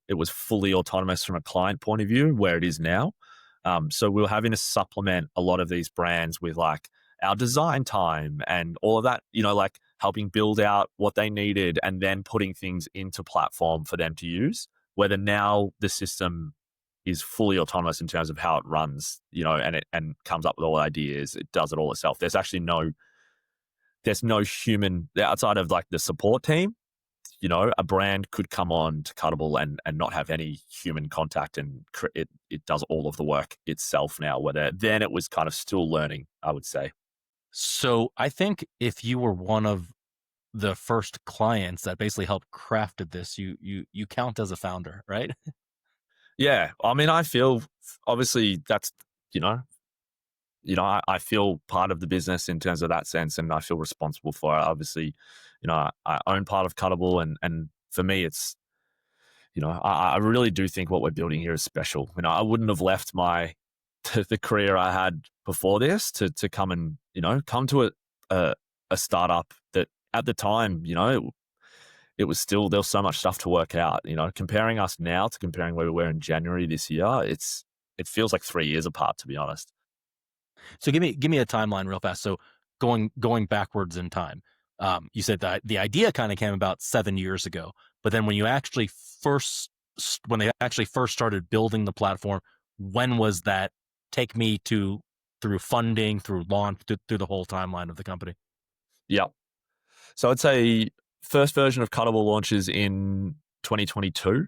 it was fully autonomous from a client point of view, where it is now. So we were having to supplement a lot of these brands with like our design time and all of that, like helping build out what they needed and then putting things into platform for them to use. Whether now the system is fully autonomous in terms of how it runs, and comes up with all ideas. It does it all itself. There's actually there's no human outside of like the support team. A brand could come on to Cuttable and not have any human contact, and it does all of the work itself now, whether then it was kind of still learning, I would say. So I think if you were one of the first clients that basically helped crafted this, you count as a founder, right? Yeah. I mean, I feel obviously that's, I feel part of the business in terms of that sense, and I feel responsible for it. Obviously, I own part of Cuttable, and for me, it's, I really do think what we're building here is special. I wouldn't have left the career I had before this to come and, come to a startup that at the time, it was still, there was so much stuff to work out. Comparing us now to comparing where we were in January this year, it feels like 3 years apart, to be honest. So give me a timeline real fast. So going backwards in time, you said that the idea kind of came about 7 years ago, but then when they actually first started building the platform, when was that take me through funding, through launch, through the whole timeline of the company. Yeah. So I'd say first version of Cuttable launches in 2022.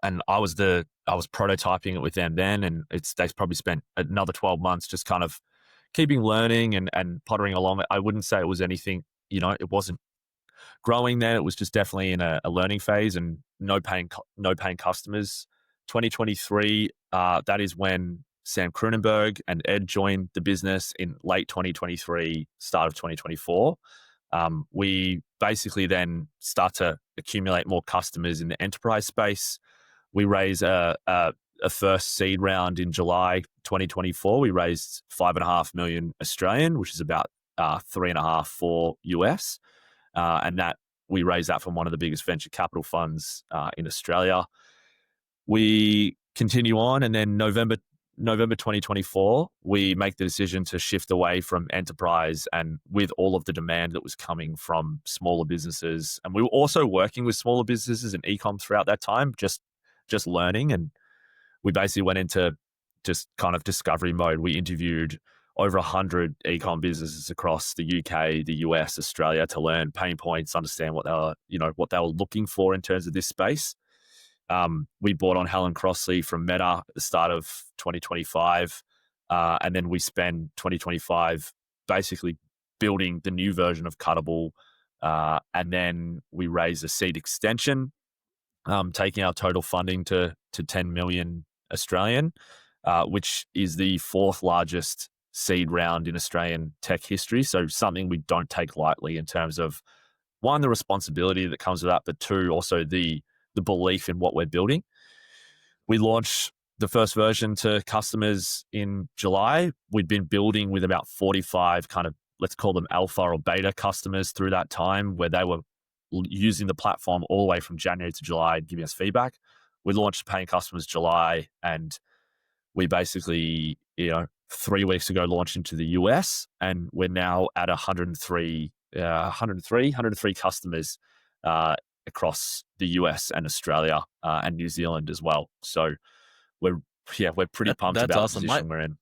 And I was prototyping it with them then, and they've probably spent another 12 months just kind of keeping learning and pottering along. I wouldn't say it was anything, it wasn't growing then. It was just definitely in a learning phase and no paying customers. 2023, that is when Sam Kroonenberg and Ed joined the business in late 2023, start of 2024. We basically then start to accumulate more customers in the enterprise space. We raise a first seed round in July 2024. We raised 5.5 million Australian, which is about 3.5 for US. And that we raised that from one of the biggest venture capital funds in Australia. We continue on, and then November 2024, we make the decision to shift away from enterprise, and with all of the demand that was coming from smaller businesses. And we were also working with smaller businesses and e-com throughout that time, just learning. And we basically went into just kind of discovery mode. We interviewed over 100 e-com businesses across the UK, the US, Australia to learn pain points, understand what they were looking for in terms of this space. We brought on Helen Crossley from Meta at the start of 2025. And then we spend 2025 basically building the new version of Cuttable. And then we raise a seed extension, taking our total funding to 10 million Australian, which is the fourth largest seed round in Australian tech history. So something we don't take lightly in terms of, one, the responsibility that comes with that, but two, also the belief in what we're building. We launched the first version to customers in July. We'd been building with about 45 kind of, let's call them alpha or beta customers through that time, where they were using the platform all the way from January to July, giving us feedback. We launched paying customers July, and we basically, 3 weeks ago launched into the US, and we're now at 103 customers across the US and Australia and New Zealand as well. So we're pretty pumped about awesome. The position we're in.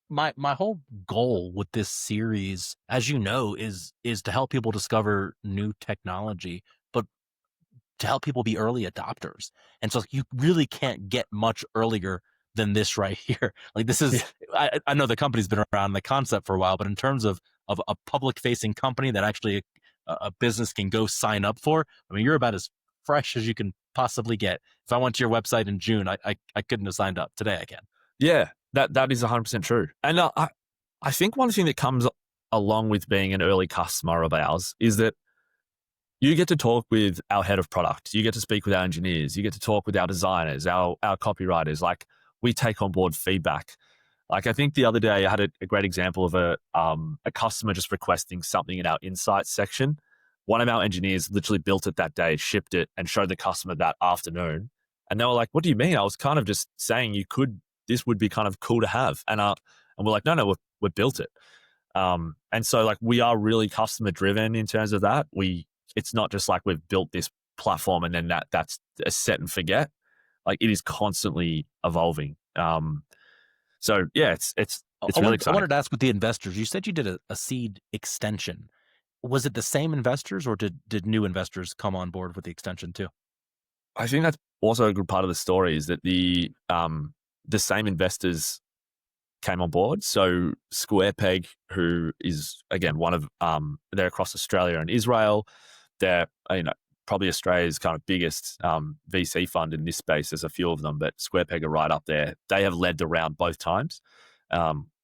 My whole goal with this series, as you know, is to help people discover new technology, but to help people be early adopters. And so you really can't get much earlier than this right here. Like this is, I know the company's been around the concept for a while, but in terms of a public facing company that actually a business can go sign up for, I mean, you're about as fresh as you can possibly get. If I went to your website in June, I couldn't have signed up. Today I can. Yeah, that is 100% true. And I think one thing that comes along with being an early customer of ours is that you get to talk with our head of product. You get to speak with our engineers. You get to talk with our designers, our copywriters. Like, we take on board feedback. Like, I think the other day I had a great example of a customer just requesting something in our insights section. One of our engineers literally built it that day, shipped it, and showed the customer that afternoon. And they were like, "What do you mean?" I was kind of just saying this would be kind of cool to have. And we're like, no, we built it. And so, like, we are really customer driven in terms of that. It's not just like we've built this platform and then that's a set and forget. Like, it is constantly evolving. So yeah, it's really exciting. I wanted to ask with the investors, you said you did a seed extension. Was it the same investors, or did new investors come on board with the extension too? I think that's also a good part of the story, is that the same investors came on board. So SquarePeg, who is, again, one of they're across Australia and Israel. They're probably Australia's kind of biggest VC fund in this space. There's a few of them, but SquarePeg are right up there. They have led the round both times,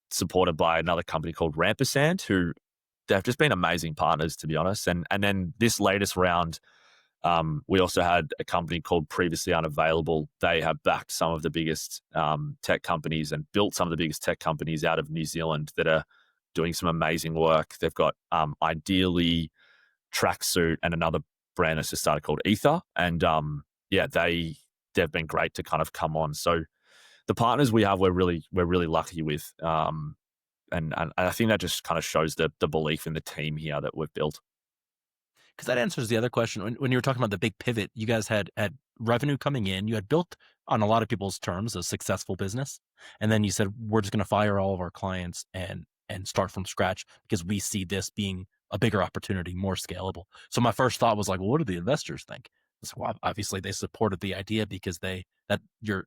supported by another company called Rampersand, who they've just been amazing partners, to be honest. And then this latest round, we also had a company called Previously Unavailable. They have backed some of the biggest tech companies and built some of the biggest tech companies out of New Zealand that are doing some amazing work. They've got Ideally, Tracksuit, and another brand that's just started called Ether. And they've been great to kind of come on. So the partners we have, we're really lucky with. And I think that just kind of shows the belief in the team here that we've built. Because that answers the other question. When you were talking about the big pivot, you guys had revenue coming in. You had built on a lot of people's terms, a successful business. And then you said, we're just going to fire all of our clients and start from scratch because we see this being a bigger opportunity, more scalable. So my first thought was like, well, what do the investors think? It's like, well, obviously they supported the idea because that your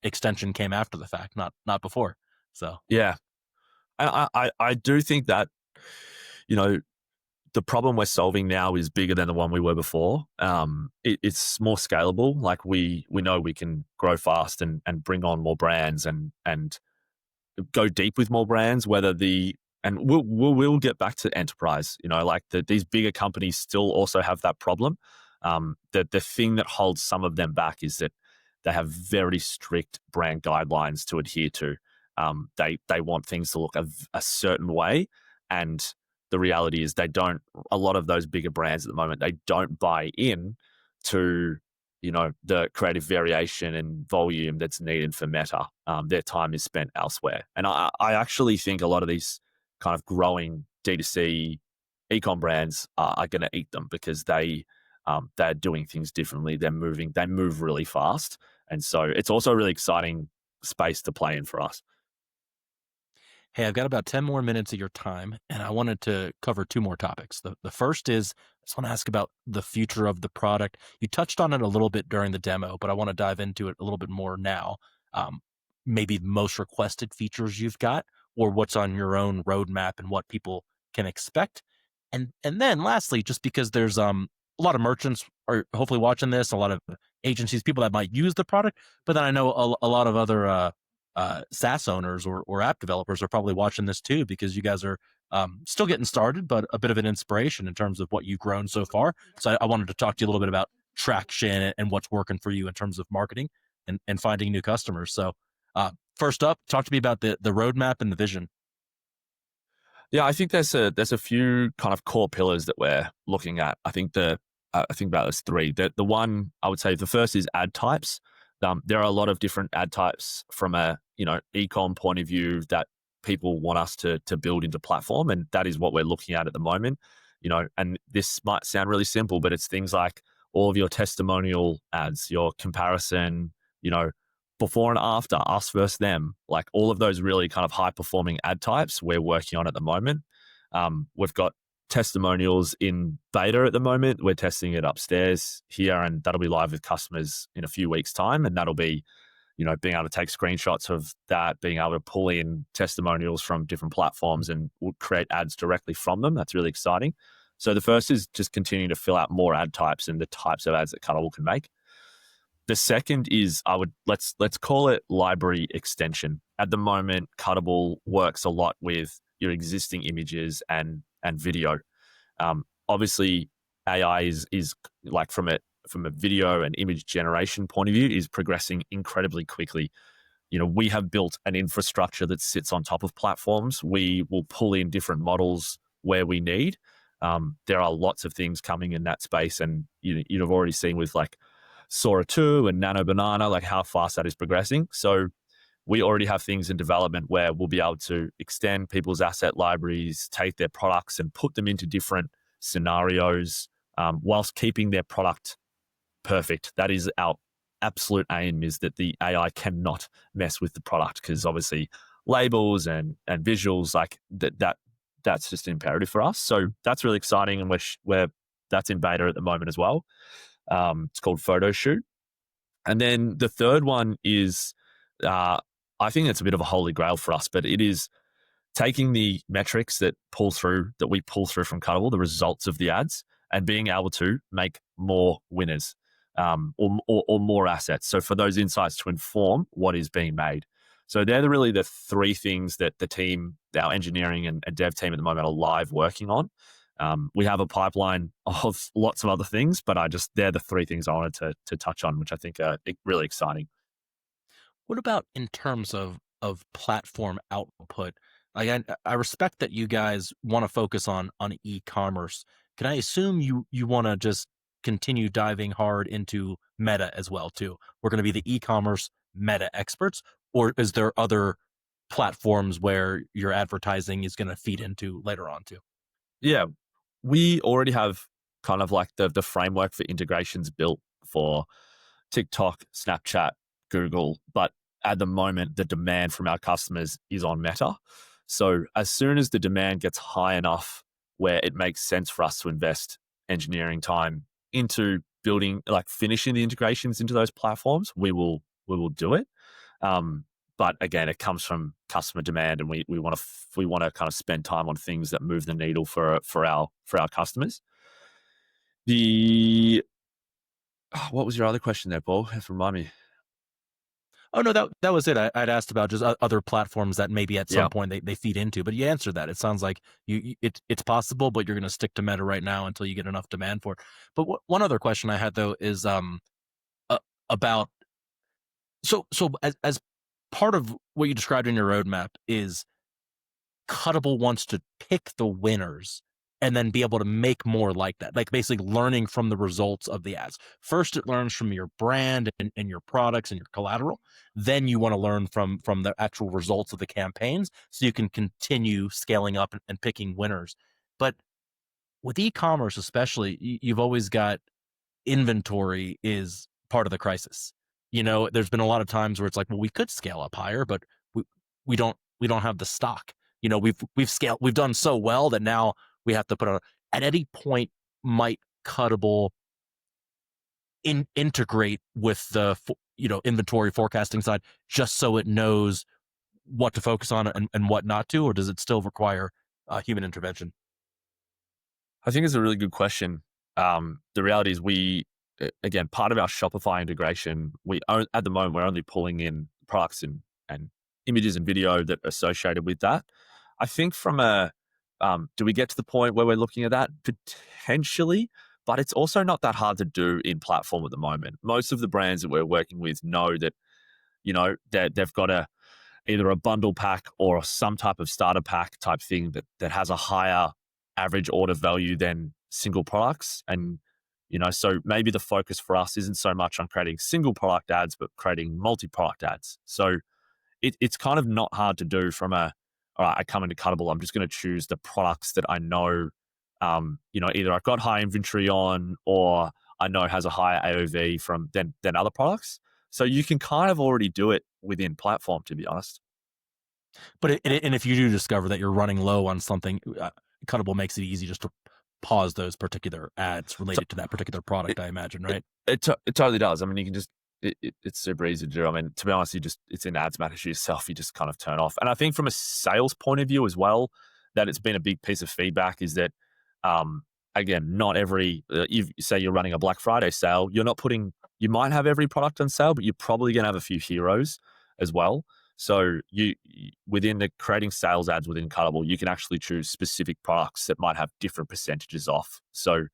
extension came after the fact, not before. So Yeah. And I do think that, you know, the problem we're solving now is bigger than the one we were before. It's more scalable. Like we know we can grow fast and bring on more brands and go deep with more brands. And we'll get back to enterprise. You know, like these bigger companies still also have that problem. The thing that holds some of them back is that they have very strict brand guidelines to adhere to. They want things to look a certain way, and the reality is they don't. A lot of those bigger brands at the moment, they don't buy in to, you know, the creative variation and volume that's needed for Meta. Their time is spent elsewhere, and I actually think a lot of these kind of growing D2C ecom brands are going to eat them because they're doing things differently. They move really fast, and so it's also a really exciting space to play in for us. hey, I've got about 10 more minutes of your time, and I wanted to cover two more topics. The first is I just want to ask about the future of the product. You touched on it a little bit during the demo, but I want to dive into it a little bit more now. Um, Maybe the most requested features you've got, or what's on your own roadmap and what people can expect. And then lastly, just because there's a lot of merchants are hopefully watching this, a lot of agencies, people that might use the product, but then I know a lot of other SaaS owners or app developers are probably watching this too because you guys are still getting started, but a bit of an inspiration in terms of what you've grown so far. So I wanted to talk to you a little bit about traction and what's working for you in terms of marketing and finding new customers. So first up, talk to me about the roadmap and the vision. Yeah, I think there's a few kind of core pillars that we're looking at. I think about those three. The one I would say the first is ad types. There are a lot of different ad types from a, you know, ecom point of view that people want us to build into platform, and that is what we're looking at the moment. You know, and this might sound really simple, but it's things like all of your testimonial ads, your comparison, you know, before and after, us versus them, like all of those really kind of high performing ad types we're working on at the moment. We've got testimonials in beta at the moment. We're testing it upstairs here, and that'll be live with customers in a few weeks' time. And that'll be, you know, being able to take screenshots of that, being able to pull in testimonials from different platforms and we'll create ads directly from them. That's really exciting. So the first is just continuing to fill out more ad types and the types of ads that Cuttable can make. The second is let's call it library extension. At the moment, Cuttable works a lot with your existing images and video. Obviously, AI is like from a video and image generation point of view is progressing incredibly quickly. You know, we have built an infrastructure that sits on top of platforms. We will pull in different models where we need. There are lots of things coming in that space, and you'd have already seen with like Sora 2 and Nano Banana, like how fast that is progressing. So we already have things in development where we'll be able to extend people's asset libraries, take their products and put them into different scenarios whilst keeping their product perfect. That is our absolute aim, is that the AI cannot mess with the product, because obviously labels and visuals, like that's just imperative for us. So that's really exciting, and we're that's in beta at the moment as well. It's called Photo Shoot. And then the third one is, I think it's a bit of a holy grail for us, but it is taking the metrics that we pull through from Cuttable, the results of the ads, and being able to make more winners or more assets. So for those insights to inform what is being made. So they're really the three things that the team, our engineering and dev team at the moment, are live working on. We have a pipeline of lots of other things, but they're the three things I wanted to touch on, which I think are really exciting. What about in terms of platform output? Like I respect that you guys want to focus on e-commerce. Can I assume you want to just continue diving hard into Meta as well too? We're going to be the e-commerce Meta experts, or is there other platforms where your advertising is going to feed into later on too? Yeah, we already have kind of like the framework for integrations built for TikTok, Snapchat, Google, but at the moment, the demand from our customers is on Meta. So as soon as the demand gets high enough where it makes sense for us to invest engineering time into building, like finishing the integrations into those platforms, we will do it. But again, it comes from customer demand, and we want to kind of spend time on things that move the needle for our customers. What was your other question there, Paul? Have to remind me. Oh no, that was it. I'd asked about just other platforms that maybe at some Yeah. point they feed into, but you answered that. It sounds like it's possible, but you're going to stick to Meta right now until you get enough demand for it. But one other question I had though is about so as part of what you described in your roadmap is Cuttable wants to pick the winners and then be able to make more like that, like basically learning from the results of the ads. First, it learns from your brand and your products and your collateral. Then you want to learn from the actual results of the campaigns so you can continue scaling up and picking winners. But with e-commerce especially, you've always got inventory is part of the crisis. There's been a lot of times where it's like, well, we could scale up higher, but we don't have the stock. We've done so well that now we have to put on. At any point, might Cuttable integrate with the inventory forecasting side just so it knows what to focus on and what not to, or does it still require human intervention? I think it's a really good question. The reality is again, part of our Shopify integration, at the moment, we're only pulling in products and images and video that are associated with that. I think do we get to the point where we're looking at that? Potentially, but it's also not that hard to do in platform at the moment. Most of the brands that we're working with know that, they've got either a bundle pack or some type of starter pack type thing that has a higher average order value than single products. And, so maybe the focus for us isn't so much on creating single product ads, but creating multi-product ads. So it's kind of not hard to do from all right, I come into Cuttable, I'm just going to choose the products that I know, either I've got high inventory on or I know has a higher AOV than other products. So you can kind of already do it within platform, to be honest. But and if you do discover that you're running low on something, Cuttable makes it easy just to pause those particular ads related to that particular product, I imagine, right? It totally does. I mean, you can just, it's super easy to do. I mean, to be honest, it's in ads manager yourself. You just kind of turn off. And I think from a sales point of view as well, that it's been a big piece of feedback is that, again, not every, you say you're running a Black Friday sale, you might have every product on sale, but you're probably going to have a few heroes as well. So within the creating sales ads within Cuttable, you can actually choose specific products that might have different percentages off. So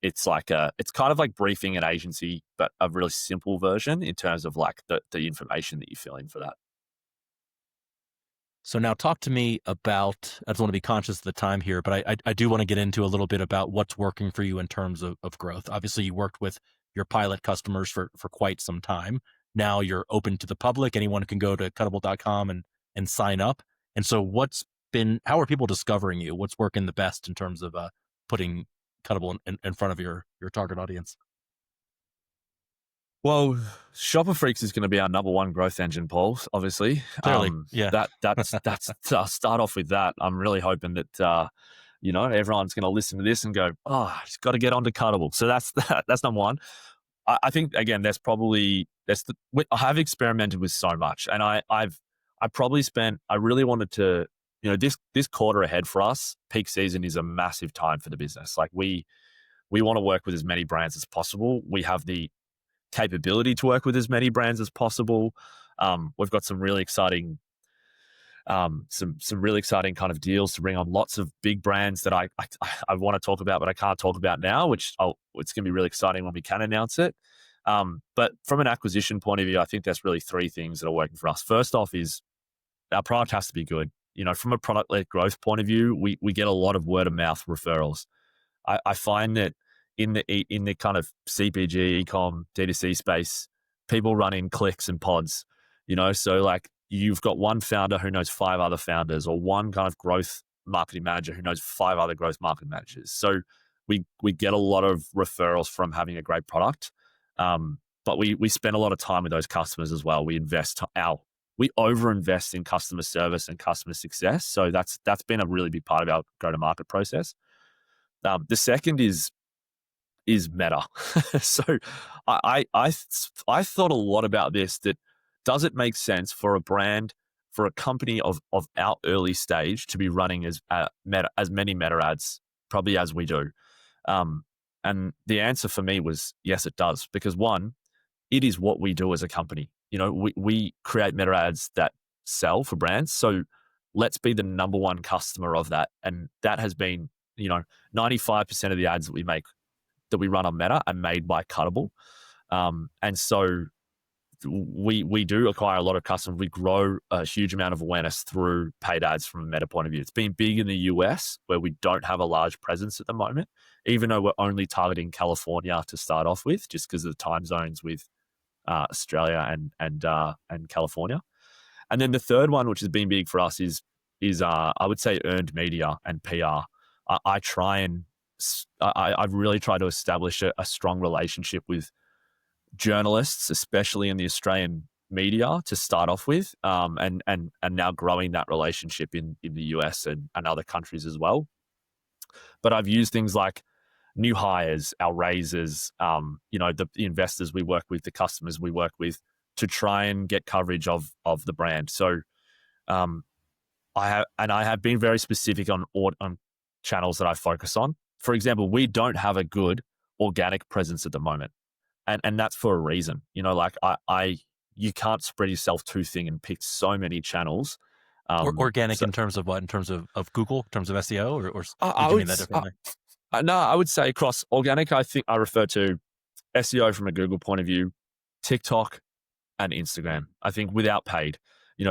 it's kind of like briefing an agency, but a really simple version in terms of like the information that you fill in for that. So now talk to me about, I just want to be conscious of the time here, but I do want to get into a little bit about what's working for you in terms of growth. Obviously, you worked with your pilot customers for quite some time. Now you're open to the public. Anyone can go to cuttable.com and sign up. And so how are people discovering you? What's working the best in terms of putting Cuttable in front of your target audience? Well, Shopper Freaks is going to be our number one growth engine, Paul, obviously. Clearly, yeah. That's I'll start off with that. I'm really hoping that, everyone's going to listen to this and go, oh, I just got to get onto Cuttable. So that's number one. I think, again, I have experimented with so much, and I really wanted to, this quarter ahead for us, peak season is a massive time for the business. Like we want to work with as many brands as possible. We have the capability to work with as many brands as possible. We've got some really exciting, some really exciting kind of deals to bring on lots of big brands that I want to talk about, but I can't talk about now, it's going to be really exciting when we can announce it. But from an acquisition point of view, I think there's really three things that are working for us. First off is our product has to be good. From a product-led growth point of view, we get a lot of word of mouth referrals. I find that in the kind of CPG, e-com, D2C space, people run in clicks and pods, so like you've got one founder who knows 5 other founders, or one kind of growth marketing manager who knows 5 other growth marketing managers. So we get a lot of referrals from having a great product. but we spend a lot of time with those customers as well. We over-invest in customer service and customer success. So that's been a really big part of our go-to-market process. The second is Meta. So I thought a lot about this. That does it make sense for a brand, for a company of our early stage to be running as many Meta ads probably as we do? And the answer for me was yes, it does, because one, it is what we do as a company. We create Meta ads that sell for brands. So let's be the number one customer of that. And that has been, 95% of the ads that we run on Meta are made by Cuttable. And so we do acquire a lot of customers. We grow a huge amount of awareness through paid ads from a Meta point of view. It's been big in the US, where we don't have a large presence at the moment, even though we're only targeting California to start off with, just because of the time zones with Australia and California. And then the third one, which has been big for us, is I would say earned media and PR. I've really tried to establish a strong relationship with journalists, especially in the Australian media, to start off with, and now growing that relationship in the US and other countries as well. But I've used things like new hires, our raises, the investors we work with, the customers we work with, to try and get coverage of the brand. So I have been very specific on channels that I focus on. For example, we don't have a good organic presence at the moment. And that's for a reason. You can't spread yourself too thin and pick so many channels. Organic in terms of what? In terms of Google, in terms of SEO, or did you mean that differently? No, I would say across organic, I think I refer to SEO from a Google point of view, TikTok and Instagram. I think without paid,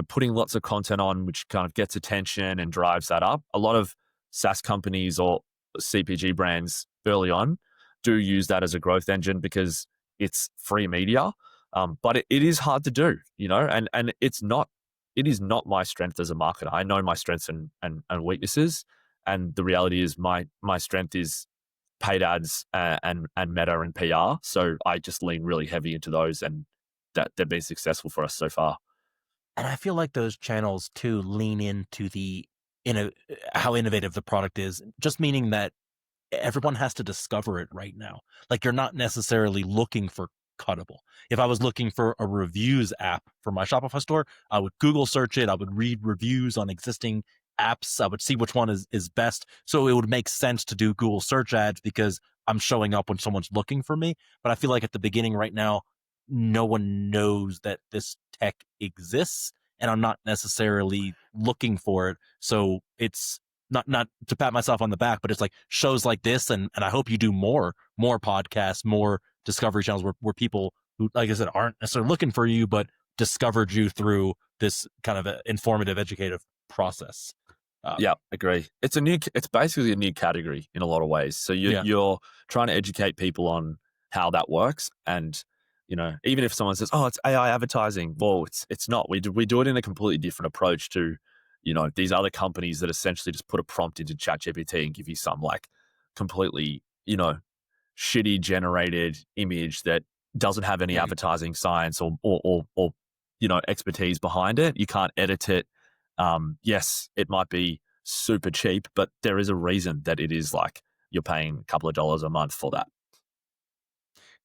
putting lots of content on, which kind of gets attention and drives that up. A lot of SaaS companies or CPG brands early on do use that as a growth engine because it's free media. But it is hard to do, and it is not my strength as a marketer. I know my strengths and weaknesses. And the reality is my strength is paid ads and Meta and PR. So I just lean really heavy into those, and that they've been successful for us so far. And I feel like those channels too lean into how innovative the product is, just meaning that everyone has to discover it right now. Like, you're not necessarily looking for Cuttable. If I was looking for a reviews app for my Shopify store, I would Google search it. I would read reviews on existing apps. I would see which one is best. So it would make sense to do Google search ads because I'm showing up when someone's looking for me. But I feel like at the beginning right now, no one knows that this tech exists, and I'm not necessarily looking for it. So it's not to pat myself on the back, but it's like shows like this, and I hope you do more podcasts, more discovery channels where people who, like I said, aren't necessarily looking for you, but discovered you through this kind of informative, educative process. Yeah, agree. It's basically a new category in a lot of ways. So you're trying to educate people on how that works. And, even if someone says, oh, it's AI advertising, well, it's not. We do it in a completely different approach to, these other companies that essentially just put a prompt into ChatGPT and give you some like completely, shitty generated image that doesn't have any advertising science or expertise behind it. You can't edit it. Yes, it might be super cheap, but there is a reason that it is like you're paying a couple of dollars a month for that.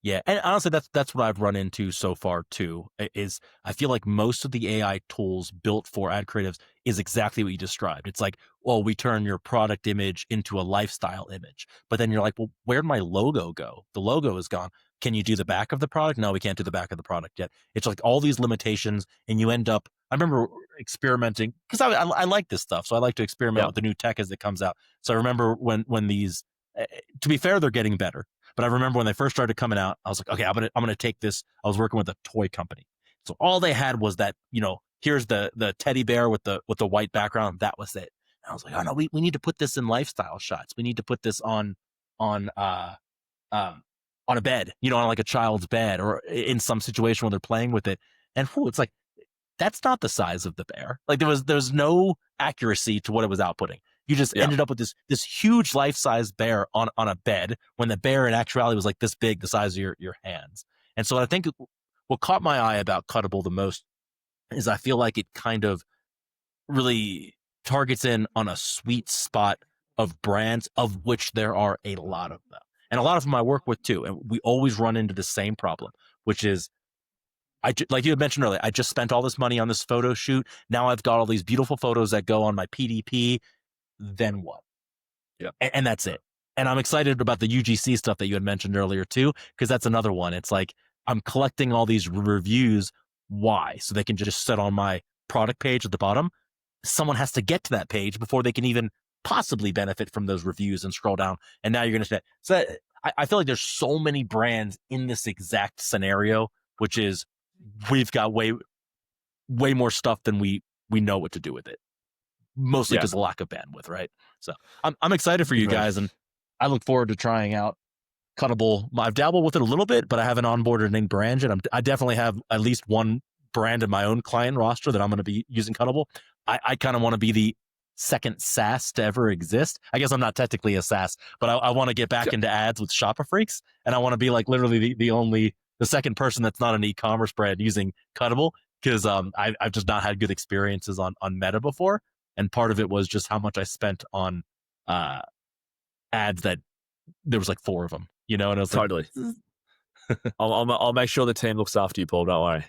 Yeah, and honestly, that's what I've run into so far too. Is I feel like most of the AI tools built for ad creatives is exactly what you described. It's like, well, we turn your product image into a lifestyle image, but then you're like, well, where'd my logo go? The logo is gone. Can you do the back of the product? No, we can't do the back of the product yet. It's like all these limitations, and you end up. I remember experimenting because I like this stuff, so I like to experiment with the new tech as it comes out. So I remember when these. To be fair, they're getting better. But I remember when they first started coming out, I was like, okay, I'm gonna take this. I was working with a toy company, so all they had was that, here's the teddy bear with the white background. That was it. And I was like, oh no, we need to put this in lifestyle shots. We need to put this on a bed, on like a child's bed, or in some situation where they're playing with it. And it's like, that's not the size of the bear. Like there's no accuracy to what it was outputting. You just ended up with this huge life-size bear on a bed when the bear in actuality was like this big, the size of your hands. And so I think what caught my eye about Cuttable the most is I feel like it kind of really targets in on a sweet spot of brands, of which there are a lot of them. And a lot of them I work with too. And we always run into the same problem, which is, like you had mentioned earlier, I just spent all this money on this photo shoot. Now I've got all these beautiful photos that go on my PDP. Then what? Yeah. And that's it. And I'm excited about the UGC stuff that you had mentioned earlier too, because that's another one. It's like, I'm collecting all these reviews. Why? So they can just sit on my product page at the bottom. Someone has to get to that page before they can even possibly benefit from those reviews and scroll down. And now you're going to say, so I feel like there's so many brands in this exact scenario, which is we've got way more stuff than we know what to do with it. Mostly because of lack of bandwidth, right? So I'm excited for you guys, and I look forward to trying out Cuttable. I've dabbled with it a little bit, but I haven't onboarded any brand yet. I definitely have at least one brand in my own client roster that I'm going to be using Cuttable. I kind of want to be the second SaaS to ever exist. I guess I'm not technically a SaaS, but I want to get back into ads with Shopper Freaks, and I want to be like literally the second person that's not an e-commerce brand using Cuttable, because I've just not had good experiences on Meta before. And part of it was just how much I spent on ads that there was like 4 of them, and I was totally. Like, I'll make sure the team looks after you, Paul. Don't worry.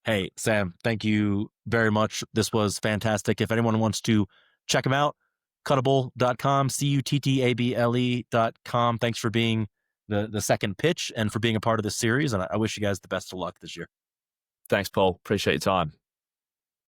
Hey, Sam, thank you very much. This was fantastic. If anyone wants to check them out, cuttable.com, cuttable.com. Thanks for being the second pitch and for being a part of this series. And I wish you guys the best of luck this year. Thanks, Paul. Appreciate your time.